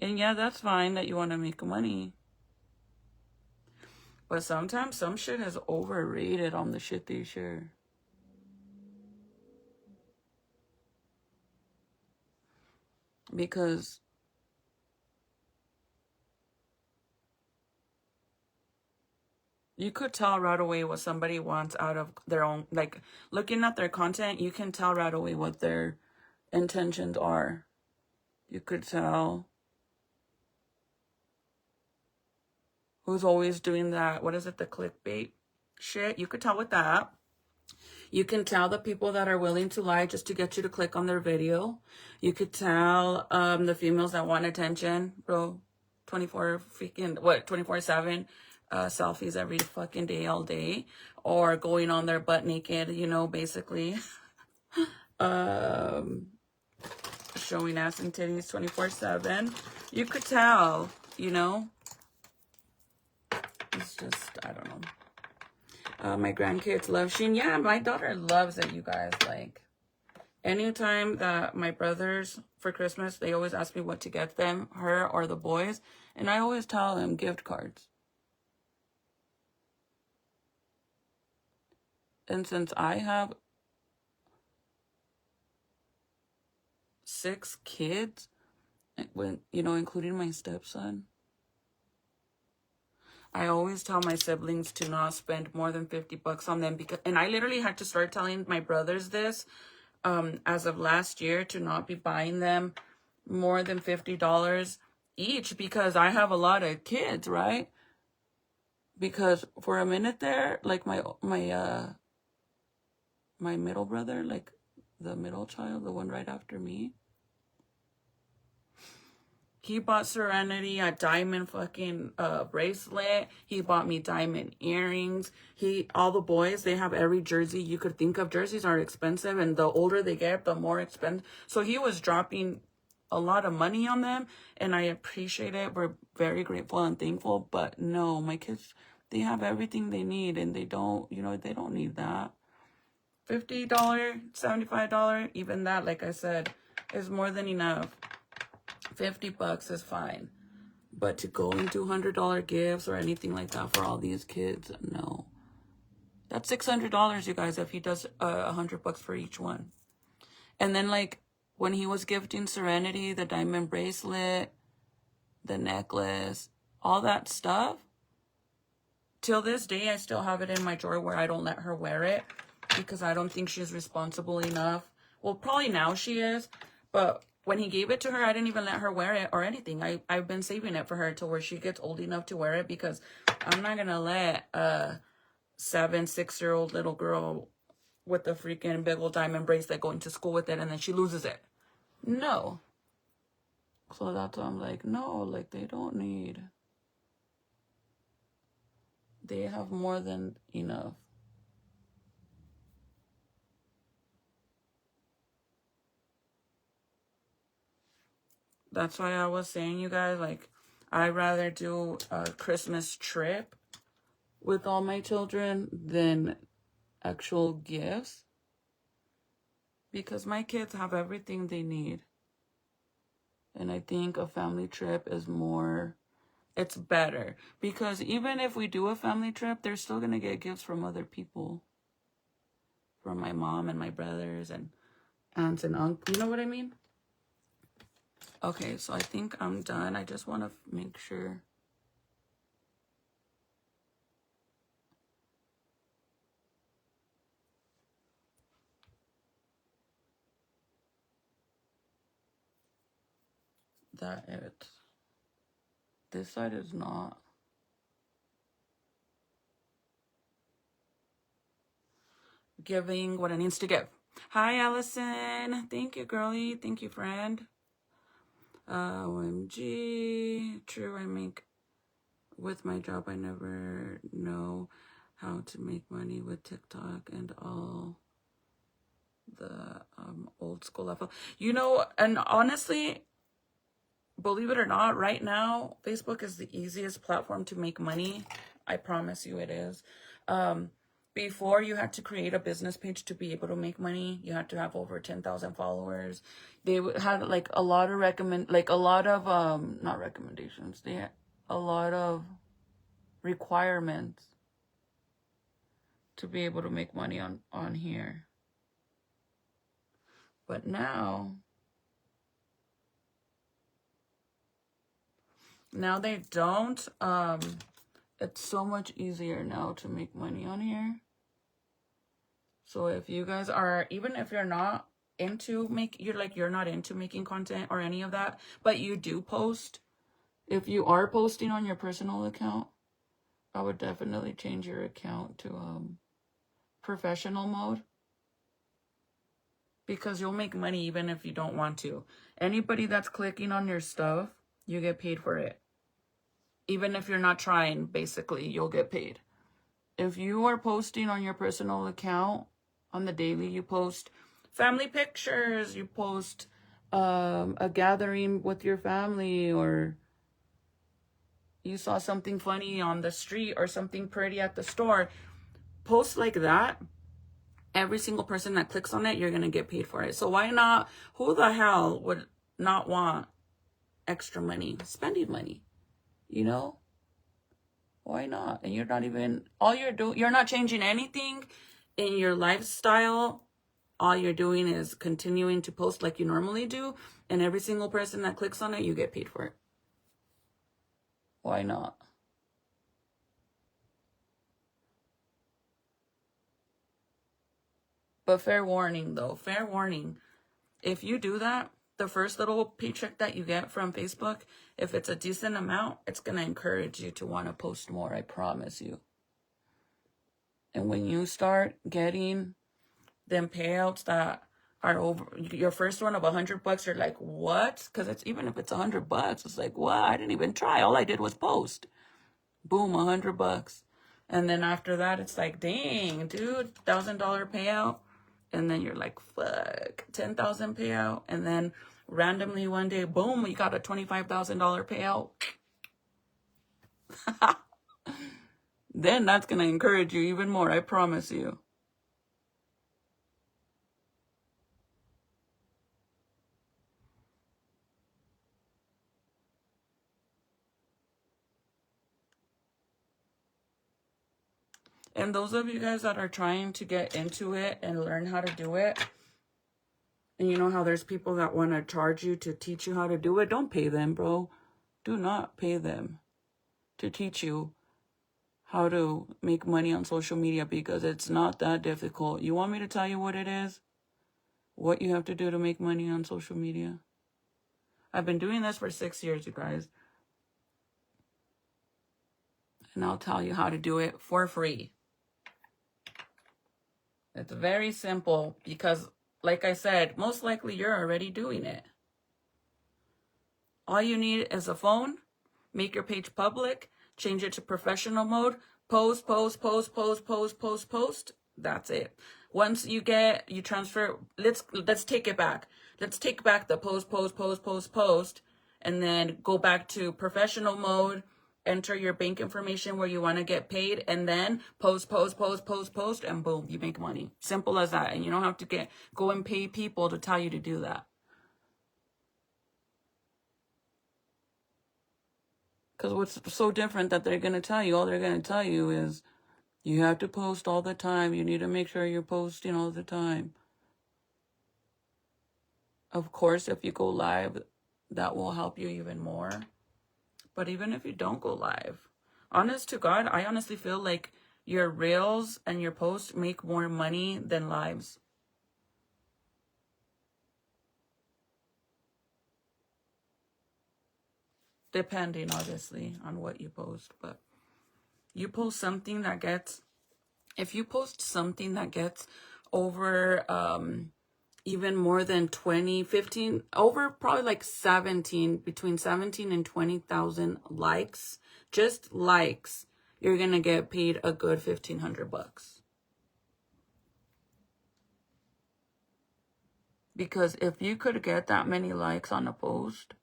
And yeah, that's fine that you want to make money, but sometimes some shit is overrated on the shit they share. Because you could tell right away what somebody wants out of their own, like, looking at their content, you can tell right away what their intentions are. You could tell who's always doing that, what is it, the clickbait shit. You could tell with that. You can tell the people that are willing to lie just to get you to click on their video. You could tell the females that want attention, bro, 24/7. selfies every fucking day, all day, or going on their butt naked, you know, basically. Showing ass and titties 24/7. You could tell, you know. It's just, I don't know. My grandkids love Shein. Yeah, my daughter loves it, you guys. Like, anytime that my brothers, for Christmas, they always ask me what to get them, her or the boys. And I always tell them gift cards. And since I have 6 kids, when, you know, including my stepson, I always tell my siblings to not spend more than $50 on them, because, and I literally had to start telling my brothers this as of last year, to not be buying them more than $50 each, because I have a lot of kids, right? Because for a minute there, like my middle brother, like the middle child, the one right after me, he bought Serenity a diamond fucking bracelet. He bought me diamond earrings. All the boys, they have every jersey you could think of. Jerseys are expensive, and the older they get, the more expensive. So he was dropping a lot of money on them, and I appreciate it. We're very grateful and thankful. But no, my kids, they have everything they need, and they don't, you know, they don't need that. $50, $75, even that, like I said, is more than enough. $50 is fine. But to go and do $100 gifts or anything like that for all these kids, no. That's $600, you guys, if he does $100 for each one. And then, like, when he was gifting Serenity, the diamond bracelet, the necklace, all that stuff, till this day, I still have it in my drawer where I don't let her wear it, because I don't think she's responsible enough. Well, probably now she is, but when he gave it to her, I didn't even let her wear it or anything. I've been saving it for her till where she gets old enough to wear it, because I'm not gonna let a 6-year-old little girl with a freaking big old diamond bracelet go into school with it and then she loses it. No. So that's why I'm like, no, like, they don't need. They have more than enough. That's why I was saying, you guys, like, I'd rather do a Christmas trip with all my children than actual gifts, because my kids have everything they need. And I think a family trip is more, it's better, because even if we do a family trip, they're still going to get gifts from other people, from my mom and my brothers and aunts and uncles. You know what I mean? Okay, so I think I'm done. I just want to make sure. That it. This side is not. Giving what it needs to give. Hi, Allison. Thank you, girlie. Thank you, friend. OMG. True, I make with my job. I never know how to make money with TikTok and all the old school level. You know, and honestly, believe it or not, right now, Facebook is the easiest platform to make money. I promise you it is. Before, you had to create a business page to be able to make money. You had to have over 10,000 followers. They had like a lot of not recommendations. They had a lot of requirements to be able to make money on here. But now they don't. It's so much easier now to make money on here. So if you guys are, even if you're not into you're not into making content or any of that, but you do post, if you are posting on your personal account, I would definitely change your account to professional mode, because you'll make money even if you don't want to. Anybody that's clicking on your stuff, you get paid for it. Even if you're not trying, basically, you'll get paid. If you are posting on your personal account on the daily, you post family pictures, you post a gathering with your family, or you saw something funny on the street or something pretty at the store, post like that. Every single person that clicks on it, you're going to get paid for it. So why not? Who the hell would not want extra money, spending money? You know? Why not? And you're not even, you're not changing anything in your lifestyle. All you're doing is continuing to post like you normally do. And every single person that clicks on it, you get paid for it. Why not? But fair warning, though. Fair warning. If you do that, the first little paycheck that you get from Facebook, if it's a decent amount, it's going to encourage you to want to post more. I promise you. And when you start getting them payouts that are over your first one of $100, you're like, what? Because it's even if it's $100, it's like, what? I didn't even try. All I did was post. Boom, $100. And then after that, it's like, dang, dude, $1,000 payout. And then you're like, fuck, 10,000 payout. And then randomly one day, boom, you got a $25,000 payout. Then that's going to encourage you even more. I promise you. And those of you guys that are trying to get into it and learn how to do it, and you know how there's people that want to charge you to teach you how to do it, don't pay them, bro. Do not pay them to teach you how to make money on social media, because it's not that difficult. You want me to tell you what it is? What you have to do to make money on social media? I've been doing this for 6 years, you guys. And I'll tell you how to do it for free. It's very simple because, like I said, most likely you're already doing it. All you need is a phone, make your page public, change it to professional mode, post. That's it. Once you transfer, let's take it back. Let's take back the post, and then go back to professional mode, enter your bank information where you want to get paid, and then post, and boom, you make money. Simple as that. And you don't have to go and pay people to tell you to do that. Because what's so different that they're going to tell you? All they're going to tell you is you have to post all the time. You need to make sure you're posting all the time. Of course, if you go live, that will help you even more. But even if you don't go live, honest to God, I honestly feel like your reels and your posts make more money than lives. Depending, obviously, on what you post. But you post something that gets, if you post something that gets over even more than 20, 15, over probably like 17, between 17 and 20,000 likes, just likes, you're going to get paid a good $1,500. Because if you could get that many likes on a post,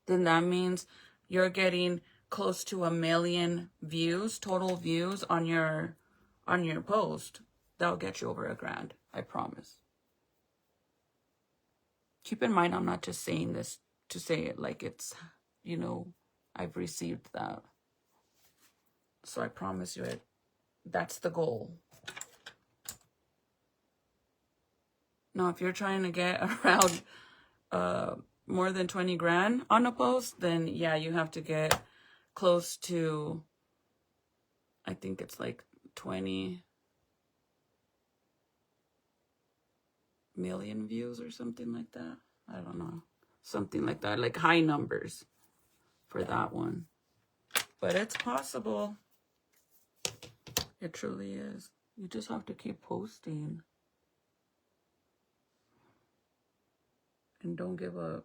then that means you're getting close to 1 million views, total views on your post. That'll get you over $1,000, I promise. Keep in mind, I'm not just saying this to say it like it's, I've received that. So I promise you that's the goal. Now, if you're trying to get around more than 20 grand on a post, then yeah, you have to get close to, I think it's like 20 million views or something like that. I don't know. Something like that, like high numbers for that one. But it's possible. It truly is. You just have to keep posting. And don't give up.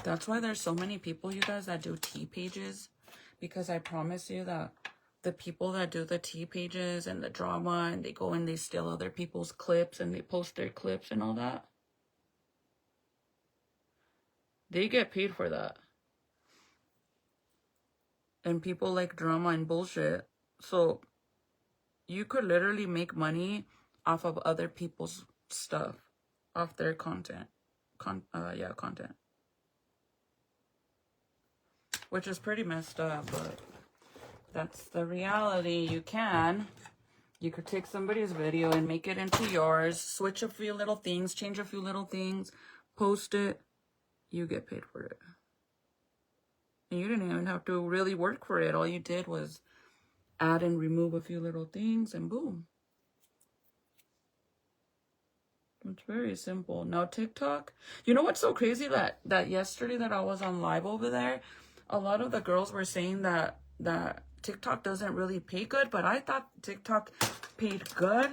That's why there's so many people, you guys, that do tea pages. Because I promise you that the people that do the tea pages and the drama, and they go and they steal other people's clips and they post their clips and all that, they get paid for that. And people like drama and bullshit. So you could literally make money off of other people's stuff, off their content. Content. Which is pretty messed up, but that's the reality. You could take somebody's video and make it into yours, switch a few little things, change a few little things, post it, you get paid for it. And you didn't even have to really work for it. All you did was add and remove a few little things and boom. It's very simple. Now TikTok, you know what's so crazy, that yesterday that I was on live over there, a lot of the girls were saying that TikTok doesn't really pay good, but I thought TikTok paid good.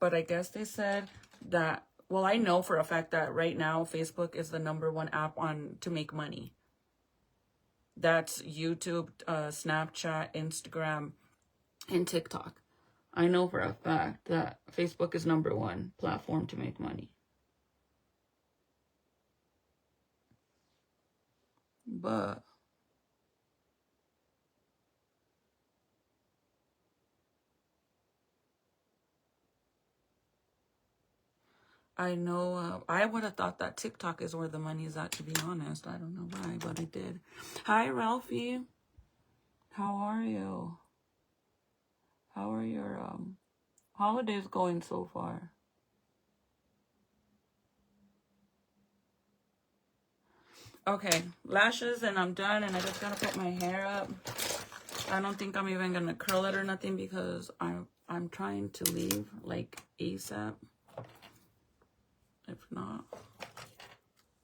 But I guess they said that, well, I know for a fact that right now Facebook is the #1 app to make money. That's YouTube, Snapchat, Instagram, and TikTok. I know for a fact that Facebook is #1 platform to make money. But I know, I would have thought that TikTok is where the money is at, to be honest. I don't know why, but it did. Hi, Ralphie. How are you? How are your holidays going so far? Okay, lashes, and I'm done, and I just gotta put my hair up. I don't think I'm even gonna curl it or nothing because I'm trying to leave like ASAP. If not,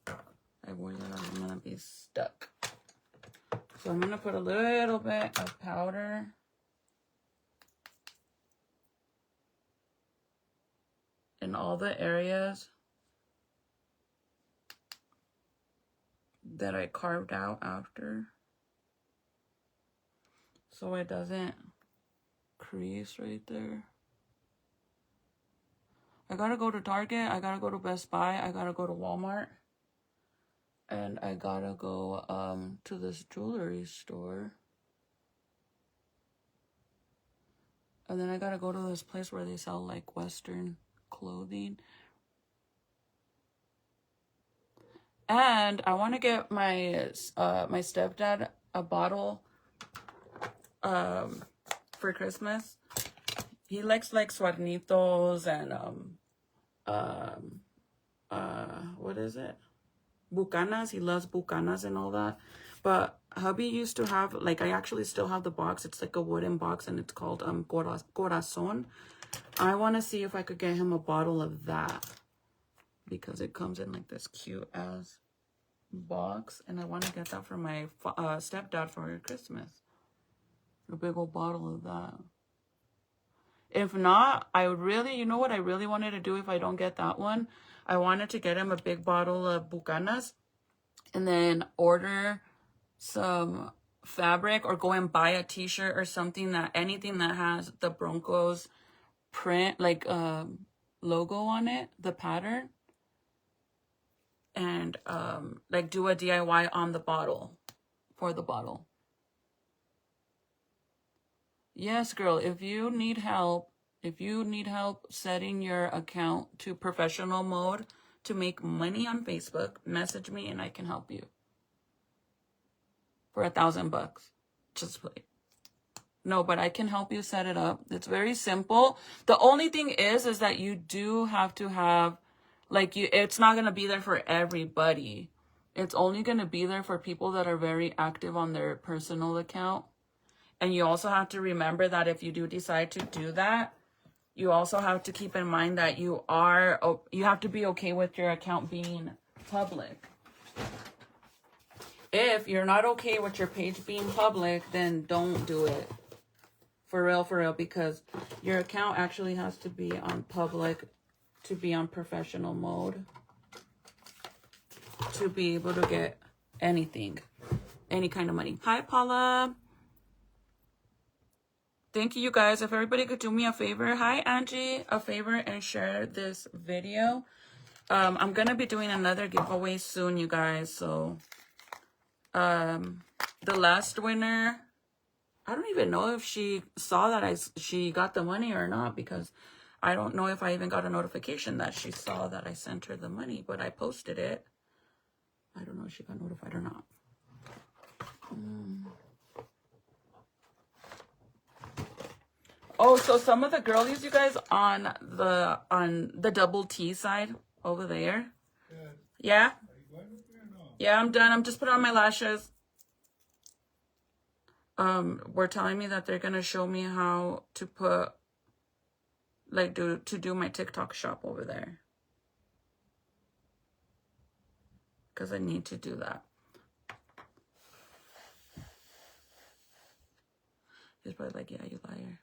I'm gonna be stuck. So I'm gonna put a little bit of powder in all the areas that I carved out after, so it doesn't crease right there. I gotta go to Target, I gotta go to Best Buy, I gotta go to Walmart, and I gotta go to this jewelry store. And then I gotta go to this place where they sell like Western clothing. And I want to get my my stepdad a bottle for Christmas. He likes like suernitos and what is it? Bucanas. He loves bucanas and all that. But hubby used to have, like, I actually still have the box. It's like a wooden box and it's called Corazon. I want to see if I could get him a bottle of that, because it comes in like this cute ass box, and I want to get that for my stepdad for Christmas. A big old bottle of that. If not, I would really, you know what I really wanted to do if I don't get that one? I wanted to get him a big bottle of Bucanas and then order some fabric or go and buy a t-shirt or something, that anything that has the Broncos print, like logo on it, the pattern, and like do a DIY on the bottle, for the bottle. Yes, girl, if you need help setting your account to professional mode to make money on Facebook, message me and I can help you for $1,000. Just play. No, but I can help you set it up. It's very simple. The only thing is that you do have to have, like, it's not going to be there for everybody. It's only going to be there for people that are very active on their personal account. And you also have to remember that if you do decide to do that, you also have to keep in mind that you have to be okay with your account being public. If you're not okay with your page being public, then don't do it. For real, because your account actually has to be on public to be on professional mode, to be able to get anything, any kind of money. Hi, Paula. Thank you guys. If everybody could do me a favor, hi Angie, a favor and share this video. I'm gonna be doing another giveaway soon, you guys. So the last winner, I don't even know if she saw that she got the money or not, because I don't know if I even got a notification that she saw that I sent her the money, but I posted it. I don't know if she got notified or not. Oh, so some of the girlies, you guys, on the double T side over there. Yeah? Yeah, I'm done. I'm just putting on my lashes. Were telling me that they're gonna show me how to put, like, to do my TikTok shop over there. Because I need to do that. He's probably like, yeah, you liar.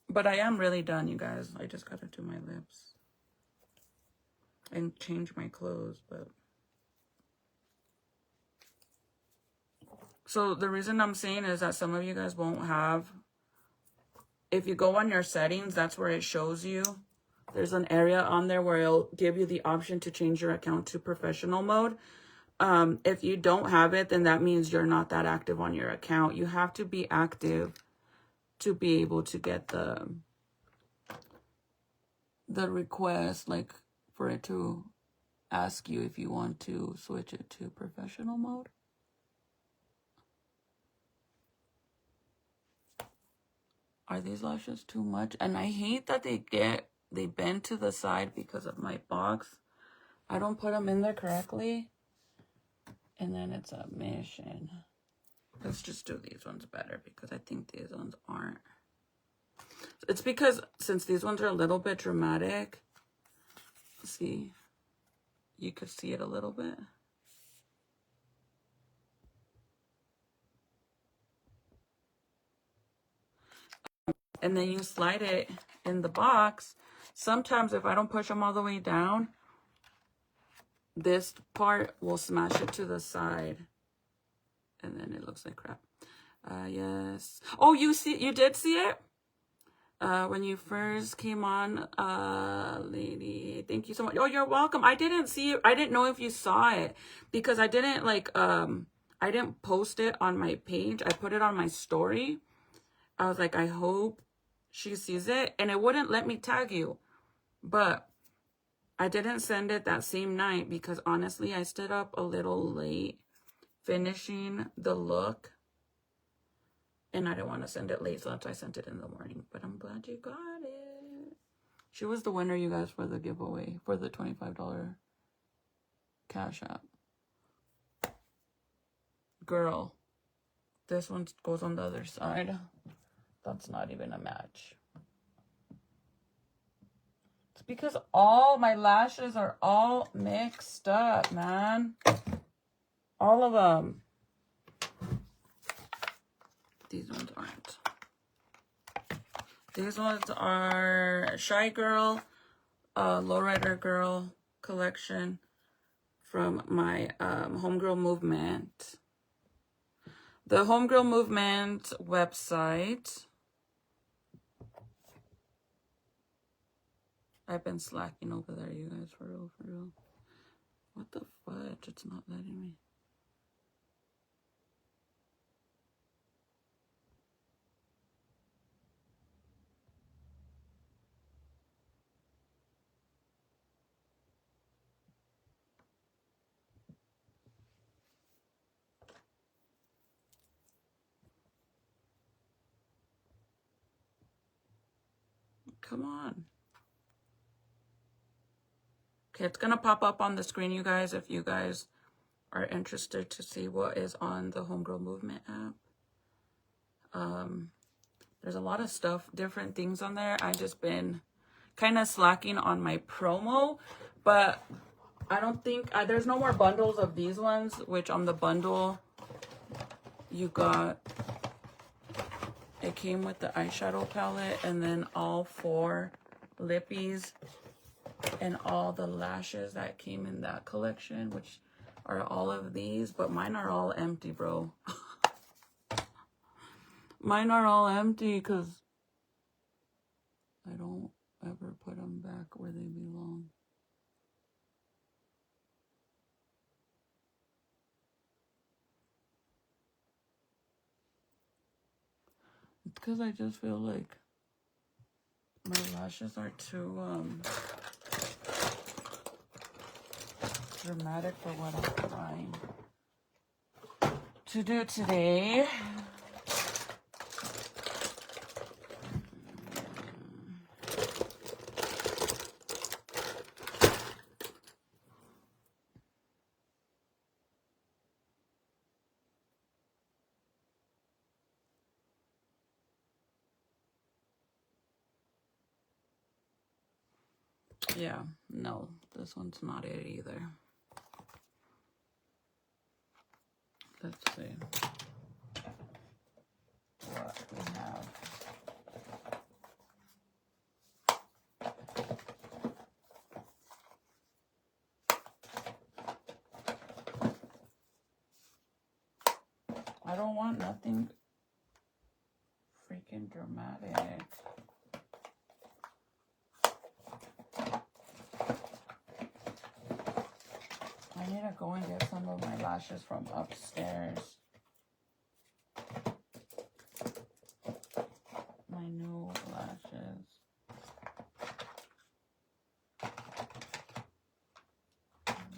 But I am really done, you guys. I just gotta do my lips. And change my clothes, but... So the reason I'm saying is that some of you guys won't have... If you go on your settings, that's where it shows you. There's an area on there where it'll give you the option to change your account to professional mode. If you don't have it, then that means you're not that active on your account. You have to be active to be able to get the request, like for it to ask you if you want to switch it to professional mode. Are these lashes too much? And I hate that they bend to the side because of my box. I don't put them in there correctly. And then it's a mission. Let's just do these ones better because I think these ones aren't. It's because since these ones are a little bit dramatic, see, you could see it a little bit. And then you slide it in the box. Sometimes if I don't push them all the way down, this part will smash it to the side. And then it looks like crap. Yes. Oh, you did see it? When you first came on, lady, thank you so much. Oh, you're welcome. I didn't see it. I didn't know if you saw it because I didn't I didn't post it on my page. I put it on my story. I was like, I hope she sees it, and it wouldn't let me tag you, but I didn't send it that same night because honestly, I stood up a little late finishing the look. And I didn't want to send it late, so that's why I sent it in the morning. But I'm glad you got it. She was the winner, you guys, for the giveaway, for the $25 Cash App. Girl, this one goes on the other side. That's not even a match. It's because all my lashes are all mixed up, man. All of them. These ones aren't. These ones are Shy Girl, Lowrider Girl collection from my Homegirl Movement. The Homegirl Movement website. I've been slacking over there, you guys, for real, for real. What the fudge? It's not letting me. Come on. Okay, it's going to pop up on the screen, you guys, if you guys are interested to see what is on the Homegirl Movement app. There's a lot of stuff, different things on there. I've just been kind of slacking on my promo, but I don't think, there's no more bundles of these ones, which on the bundle, you got, it came with the eyeshadow palette and then all 4 lippies and all the lashes that came in that collection, which are all of these, but mine are all empty, bro. Mine are all empty because I don't ever put them back where they belong. It's because I just feel like my lashes are too dramatic for what I'm trying to do today. Yeah, no, this one's not it either. Let's see what we have. I don't want nothing freaking dramatic. I need to go and get some of my lashes from upstairs. My new lashes.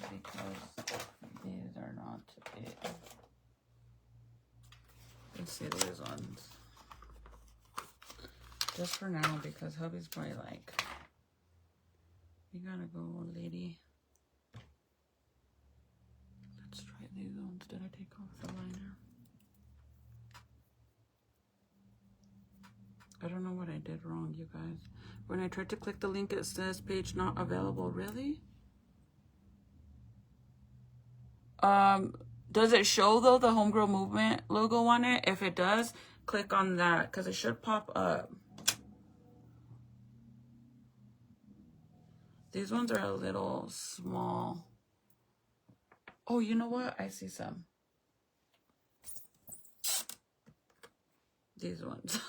Because these are not it. Let's see these ones. Just for now, because hubby's probably like, you gotta go, lady. Let's try these ones. Did I take off the liner? I don't know what I did wrong, you guys. When I tried to click the link, it says page not available. Really? Does it show though the Homegirl Movement logo on it? If it does, click on that because it should pop up. These ones are a little small. Oh, you know what? I see some. These ones.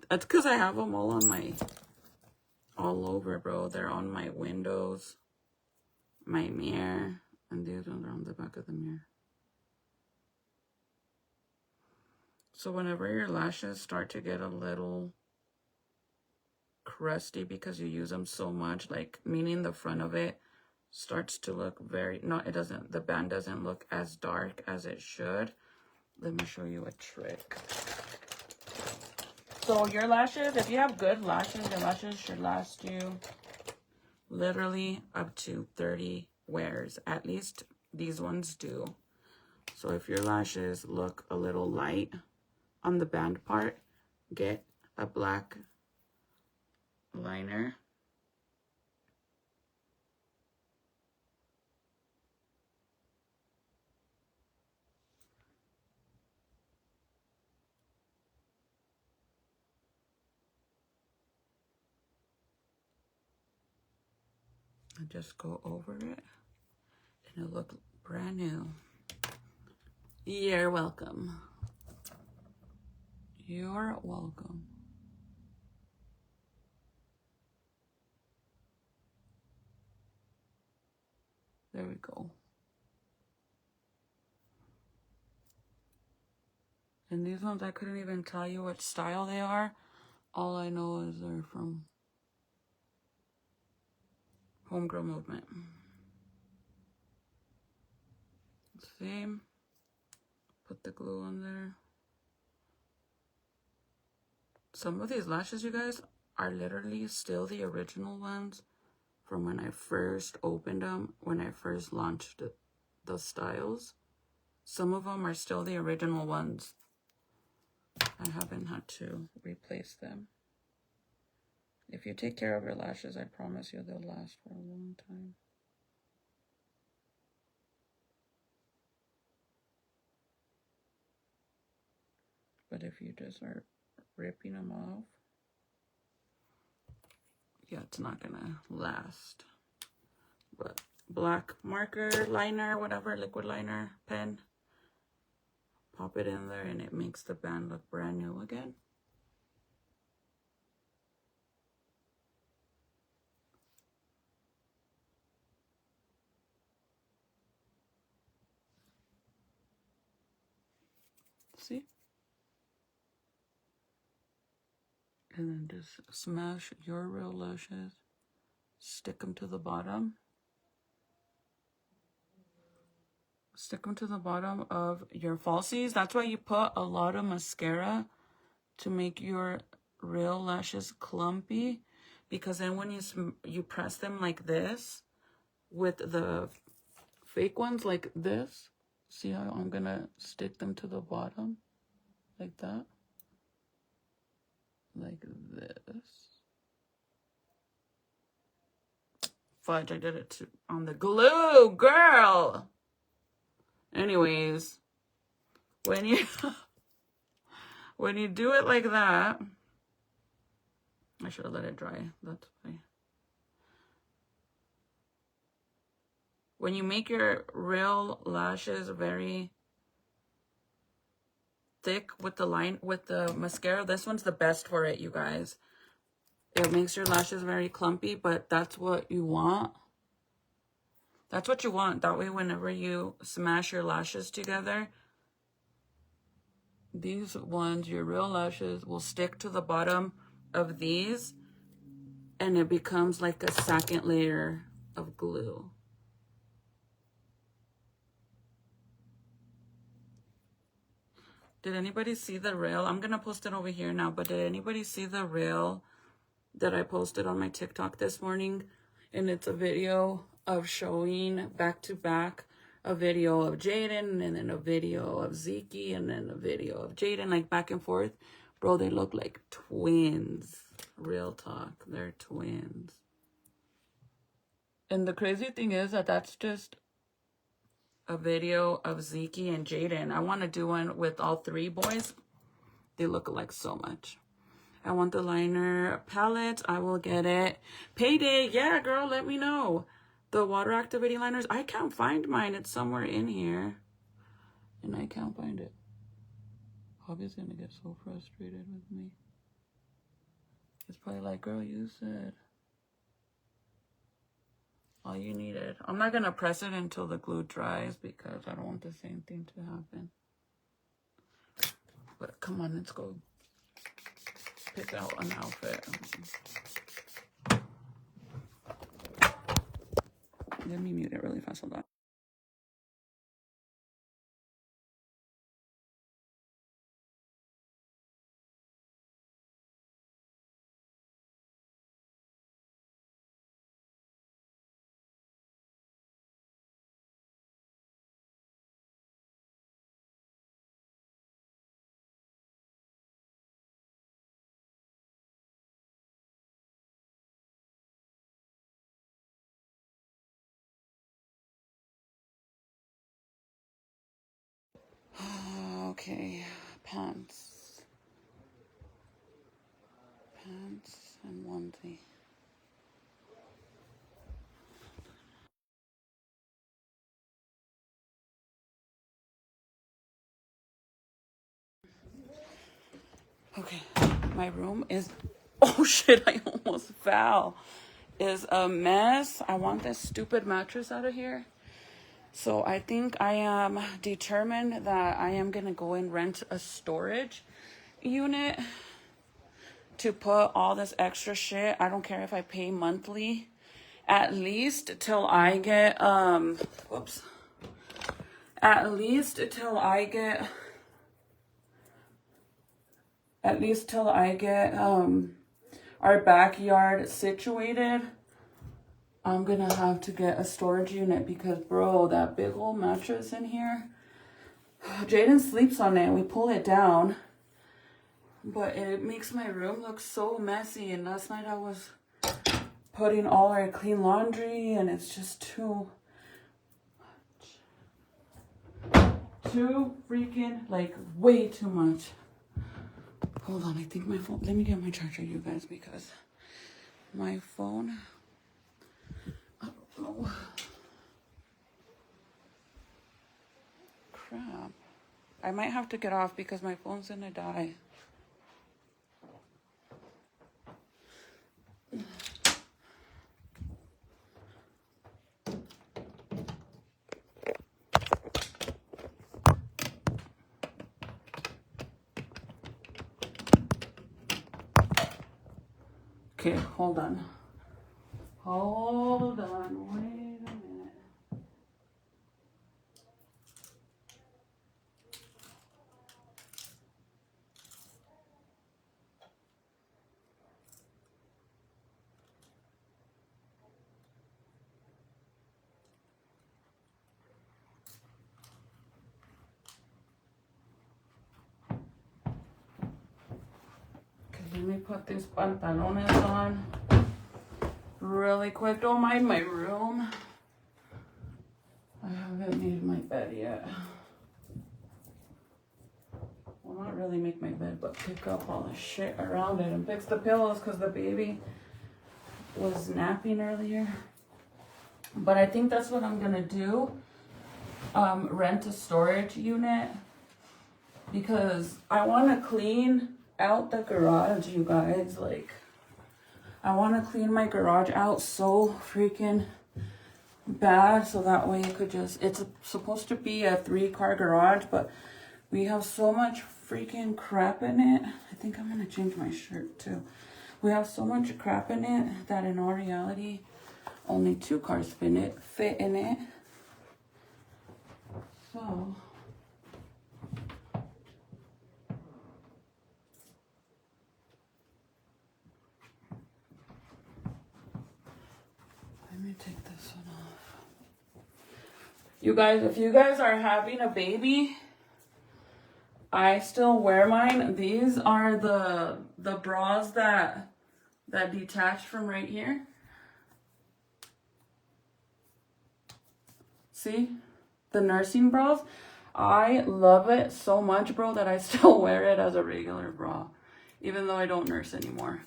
That's because I have them all on my, all over, bro. They're on my windows, my mirror, and these ones are on the back of the mirror. So whenever your lashes start to get a little crusty because you use them so much, like meaning the front of it starts to look very, no, it doesn't, the band doesn't look as dark as it should. Let me show you a trick. So your lashes, if you have good lashes, your lashes should last you literally up to 30 wears. At least these ones do. So if your lashes look a little light on the band part, get a black liner. And just go over it and it'll look brand new. You're welcome. You're welcome. There we go. And these ones, I couldn't even tell you what style they are. All I know is they're from Homegirl Movement. Same. Put the glue on there. Some of these lashes, you guys, are literally still the original ones from when I first opened them, when I first launched the styles. Some of them are still the original ones. I haven't had to replace them. If you take care of your lashes, I promise you they'll last for a long time. But if you just are ripping them off, yeah, it's not gonna last. But black marker, liner, whatever, liquid liner, pen. Pop it in there and it makes the band look brand new again. See? And then just smash your real lashes. Stick them to the bottom. Stick them to the bottom of your falsies. That's why you put a lot of mascara, to make your real lashes clumpy. Because then when you press them like this, with the fake ones like this, see how I'm gonna stick them to the bottom? Like that. Like this. Fudge, I did it on the glue, girl! Anyways, when you when you do it like that, I should have let it dry. That's why. When you make your real lashes very thick with the mascara, this one's the best for it, you guys. It makes your lashes very clumpy, but that's what you want. That's what you want. That way, whenever you smash your lashes together, these ones, your real lashes, will stick to the bottom of these, and it becomes like a second layer of glue. Did anybody see the reel? I'm going to post it over here now, but did anybody see the reel that I posted on my TikTok this morning? And it's a video of showing back to back a video of Jaden, and then a video of Zeke, and then a video of Jaden, like back and forth. Bro, they look like twins. Real talk. They're twins. And the crazy thing is that that's just a video of Zeke and Jaden. I want to do one with all three boys. They look alike so much. I want the liner palette. I will get it. Payday. Yeah, girl, let me know. The water activating liners. I can't find mine. It's somewhere in here. And I can't find it. Hobby's gonna get so frustrated with me. It's probably like, girl, you said all you needed. I'm not gonna press it until the glue dries because I don't want the same thing to happen. But come on, let's go pick out an outfit. Let me mute it really fast. Hold on. Okay, pants and onesie. Okay, my room is, oh shit, I almost fell, is a mess. I want this stupid mattress out of here. So I think I am determined that I am going to go and rent a storage unit to put all this extra shit. I don't care if I pay monthly, at least till I get, at least till I get our backyard situated. I'm gonna have to get a storage unit because, bro, that big old mattress in here, Jaden sleeps on it. We pull it down, but it makes my room look so messy. And last night I was putting all our clean laundry, and it's just too freaking, like, way too much. Hold on, I think my phone, let me get my charger, you guys, because My phone. I don't know. Crap. I might have to get off because my phone's gonna die. Okay, hold on. Hold on, wait a minute. Okay, let me put these pantalones on really quick. Don't mind my room. I haven't made my bed yet. Well, not really make my bed, but pick up all the shit around it and fix the pillows because the baby was napping earlier. But I think that's what I'm gonna do. Rent a storage unit because I want to clean out the garage, you guys. Like, I want to clean my garage out so freaking bad so that way it could just, it's supposed to be a 3-car garage, but we have so much freaking crap in it. I think I'm gonna change my shirt too. We have so much crap in it that in all reality only 2 cars fit in it. So let me take this one off. You guys, if you guys are having a baby, I still wear mine. These are the bras that detach from right here. See? The nursing bras. I love it so much, bro, that I still wear it as a regular bra, even though I don't nurse anymore.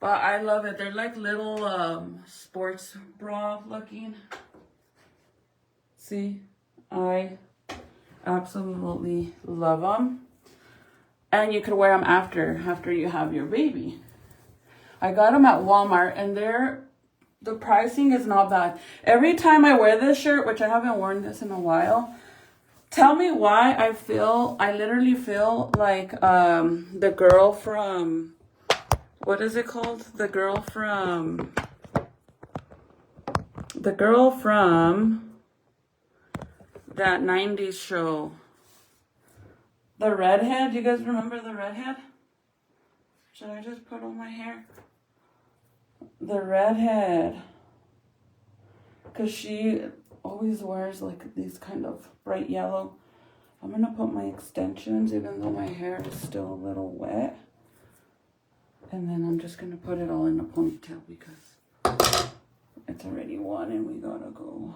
But I love it. They're like little sports bra looking. See? I absolutely love them. And you could wear them after you have your baby. I got them at Walmart and the pricing is not bad. Every time I wear this shirt, which I haven't worn this in a while, tell me why I literally feel like the girl from, what is it called? The girl from that 90s show. The redhead. You guys remember the redhead? Should I just put on my hair? The redhead. Because she always wears like these kind of bright yellow. I'm going to put my extensions even though my hair is still a little wet. And then I'm just going to put it all in a ponytail because it's already 1 and we gotta go.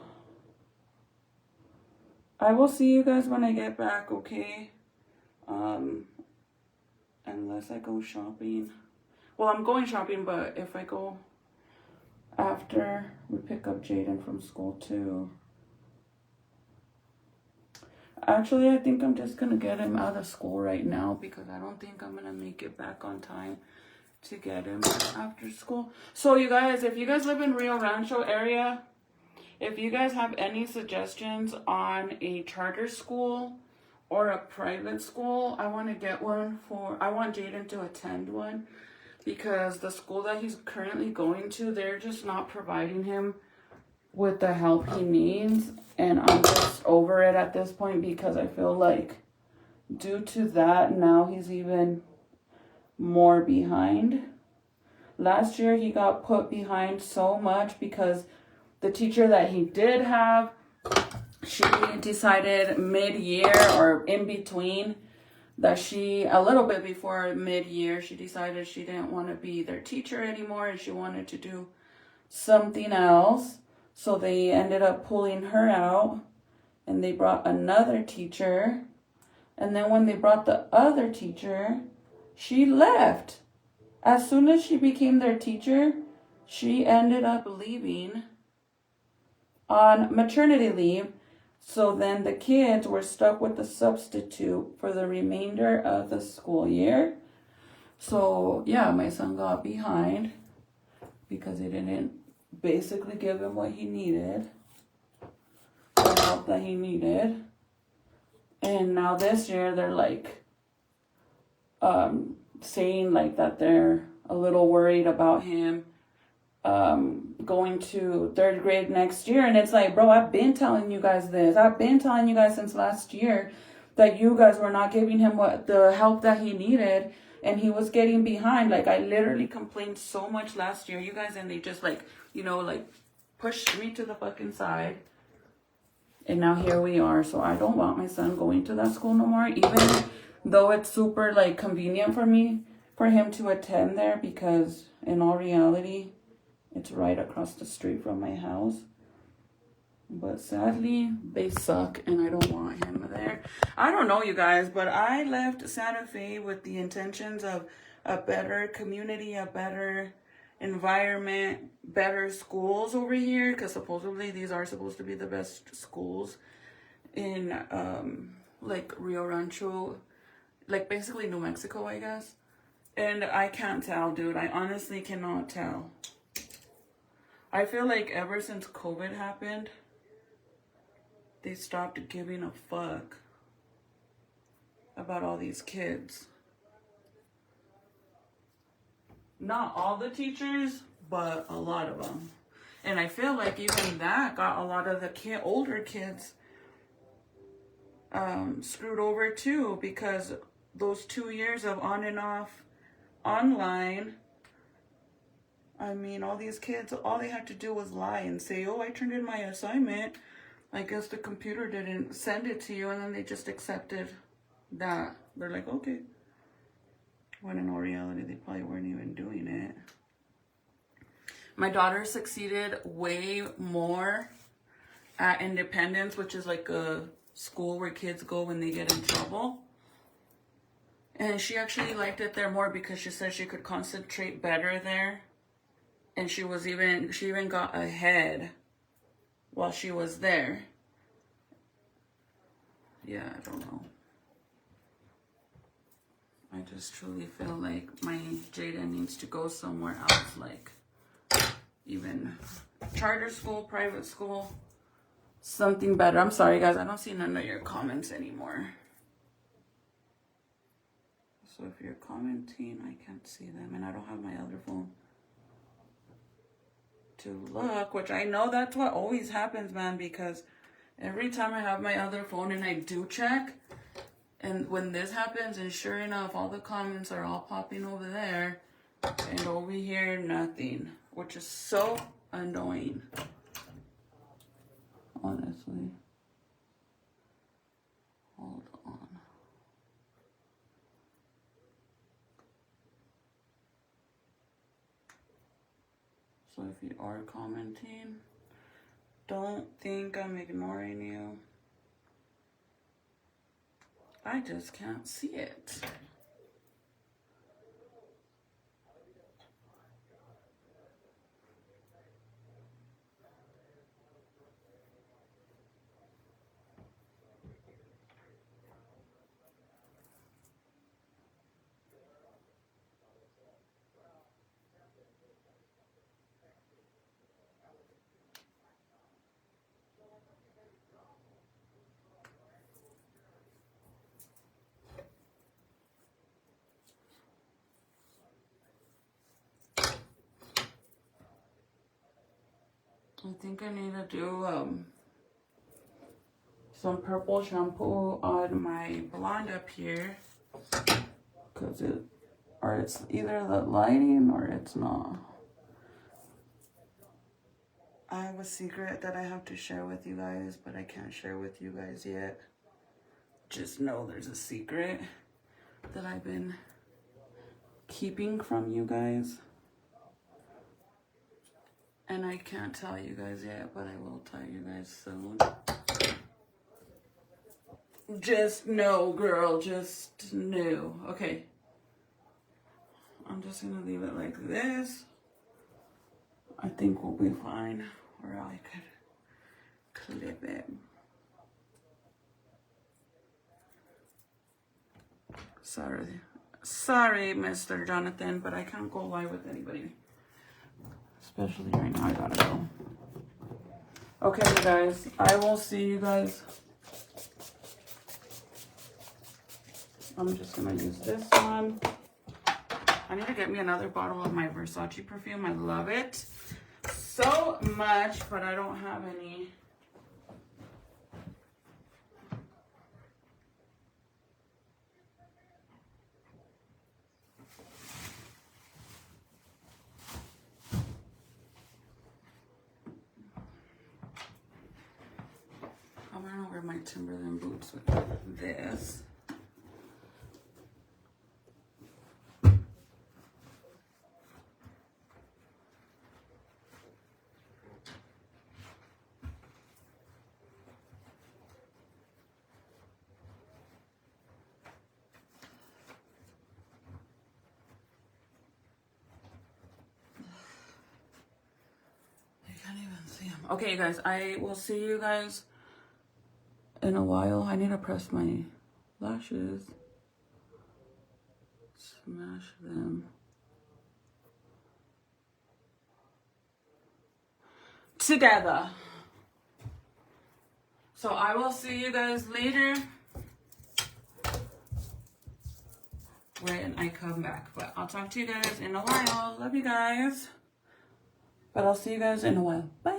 I will see you guys when I get back, okay? Unless I go shopping. Well, I'm going shopping, but if I go after we pick up Jaden from school too. Actually, I think I'm just gonna get him out of school right now because I don't think I'm gonna make it back on time to get him after school. So you guys, if you guys live in Rio Rancho area, if you guys have any suggestions on a charter school or a private school, I want to get one I want Jaden to attend one because the school that he's currently going to, they're just not providing him with the help he needs. And I'm just over it at this point because I feel like due to that, now he's even more behind. Last year, he got put behind so much because the teacher that he did have, she decided mid-year or in between that a little bit before mid-year, she decided she didn't want to be their teacher anymore and she wanted to do something else. So they ended up pulling her out and they brought another teacher. And then when they brought the other teacher, she left. As soon as she became their teacher, she ended up leaving on maternity leave. So then the kids were stuck with the substitute for the remainder of the school year. So yeah, my son got behind because they didn't basically give him what he needed, the help that he needed. And now this year they're like saying like that they're a little worried about him going to third grade next year. And it's like, bro, I've been telling you guys this. I've been telling you guys since last year that you guys were not giving him what the help that he needed, and he was getting behind. Like, I literally complained so much last year, you guys, and they just like, you know, like pushed me to the fucking side. And now here we are. So I don't want my son going to that school no more, even though it's super like convenient for me for him to attend there, because in all reality it's right across the street from my house. But sadly, they suck and I don't want him there. I don't know, you guys, but I left Santa Fe with the intentions of a better community, a better environment, better schools over here, because supposedly these are supposed to be the best schools in like Rio Rancho, like basically New Mexico, I guess. And I can't tell, dude. I honestly cannot tell. I feel like ever since COVID happened, they stopped giving a fuck about all these kids. Not all the teachers, but a lot of them. And I feel like even that got a lot of the older kids screwed over too, because those 2 years of on and off online, I mean, all these kids, all they had to do was lie and say, oh, I turned in my assignment. I guess the computer didn't send it to you, and then they just accepted that. They're like, okay. When in all reality, they probably weren't even doing it. My daughter succeeded way more at Independence, which is like a school where kids go when they get in trouble. And she actually liked it there more because she said she could concentrate better there. And she even got ahead while she was there. Yeah, I don't know. I just truly feel like my Jada needs to go somewhere else, like even charter school, private school, something better. I'm sorry, guys. I don't see none of your comments anymore. So if you're commenting, I can't see them. And I don't have my other phone to look, which I know that's what always happens, man, because every time I have my other phone and I do check, and when this happens, and sure enough, all the comments are all popping over there, and over here, nothing, which is so annoying, honestly. Hold on. So if you are commenting, don't think I'm ignoring you. I just can't see it. I think I need to do some purple shampoo on my blonde up here, because it's either the lighting or it's not. I have a secret that I have to share with you guys, but I can't share with you guys yet. Just know there's a secret that I've been keeping from you guys. And I can't tell you guys yet, but I will tell you guys soon. Just know, girl, just know. Okay. I'm just gonna leave it like this. I think we'll be fine. Or I could clip it. Sorry, Mr. Jonathan, but I can't go live with anybody. Especially right now, I gotta go. Okay, you guys, I will see you guys. I'm just gonna use this one. I need to get me another bottle of my Versace perfume. I love it so much, but I don't have any. I'm gonna wear my Timberland boots with this. Can't even see them. Okay, you guys, I will see you guys in a while. I need to press my lashes. Smash them together. So I will see you guys later when I come back. But I'll talk to you guys in a while. Love you guys. But I'll see you guys in a while. Bye.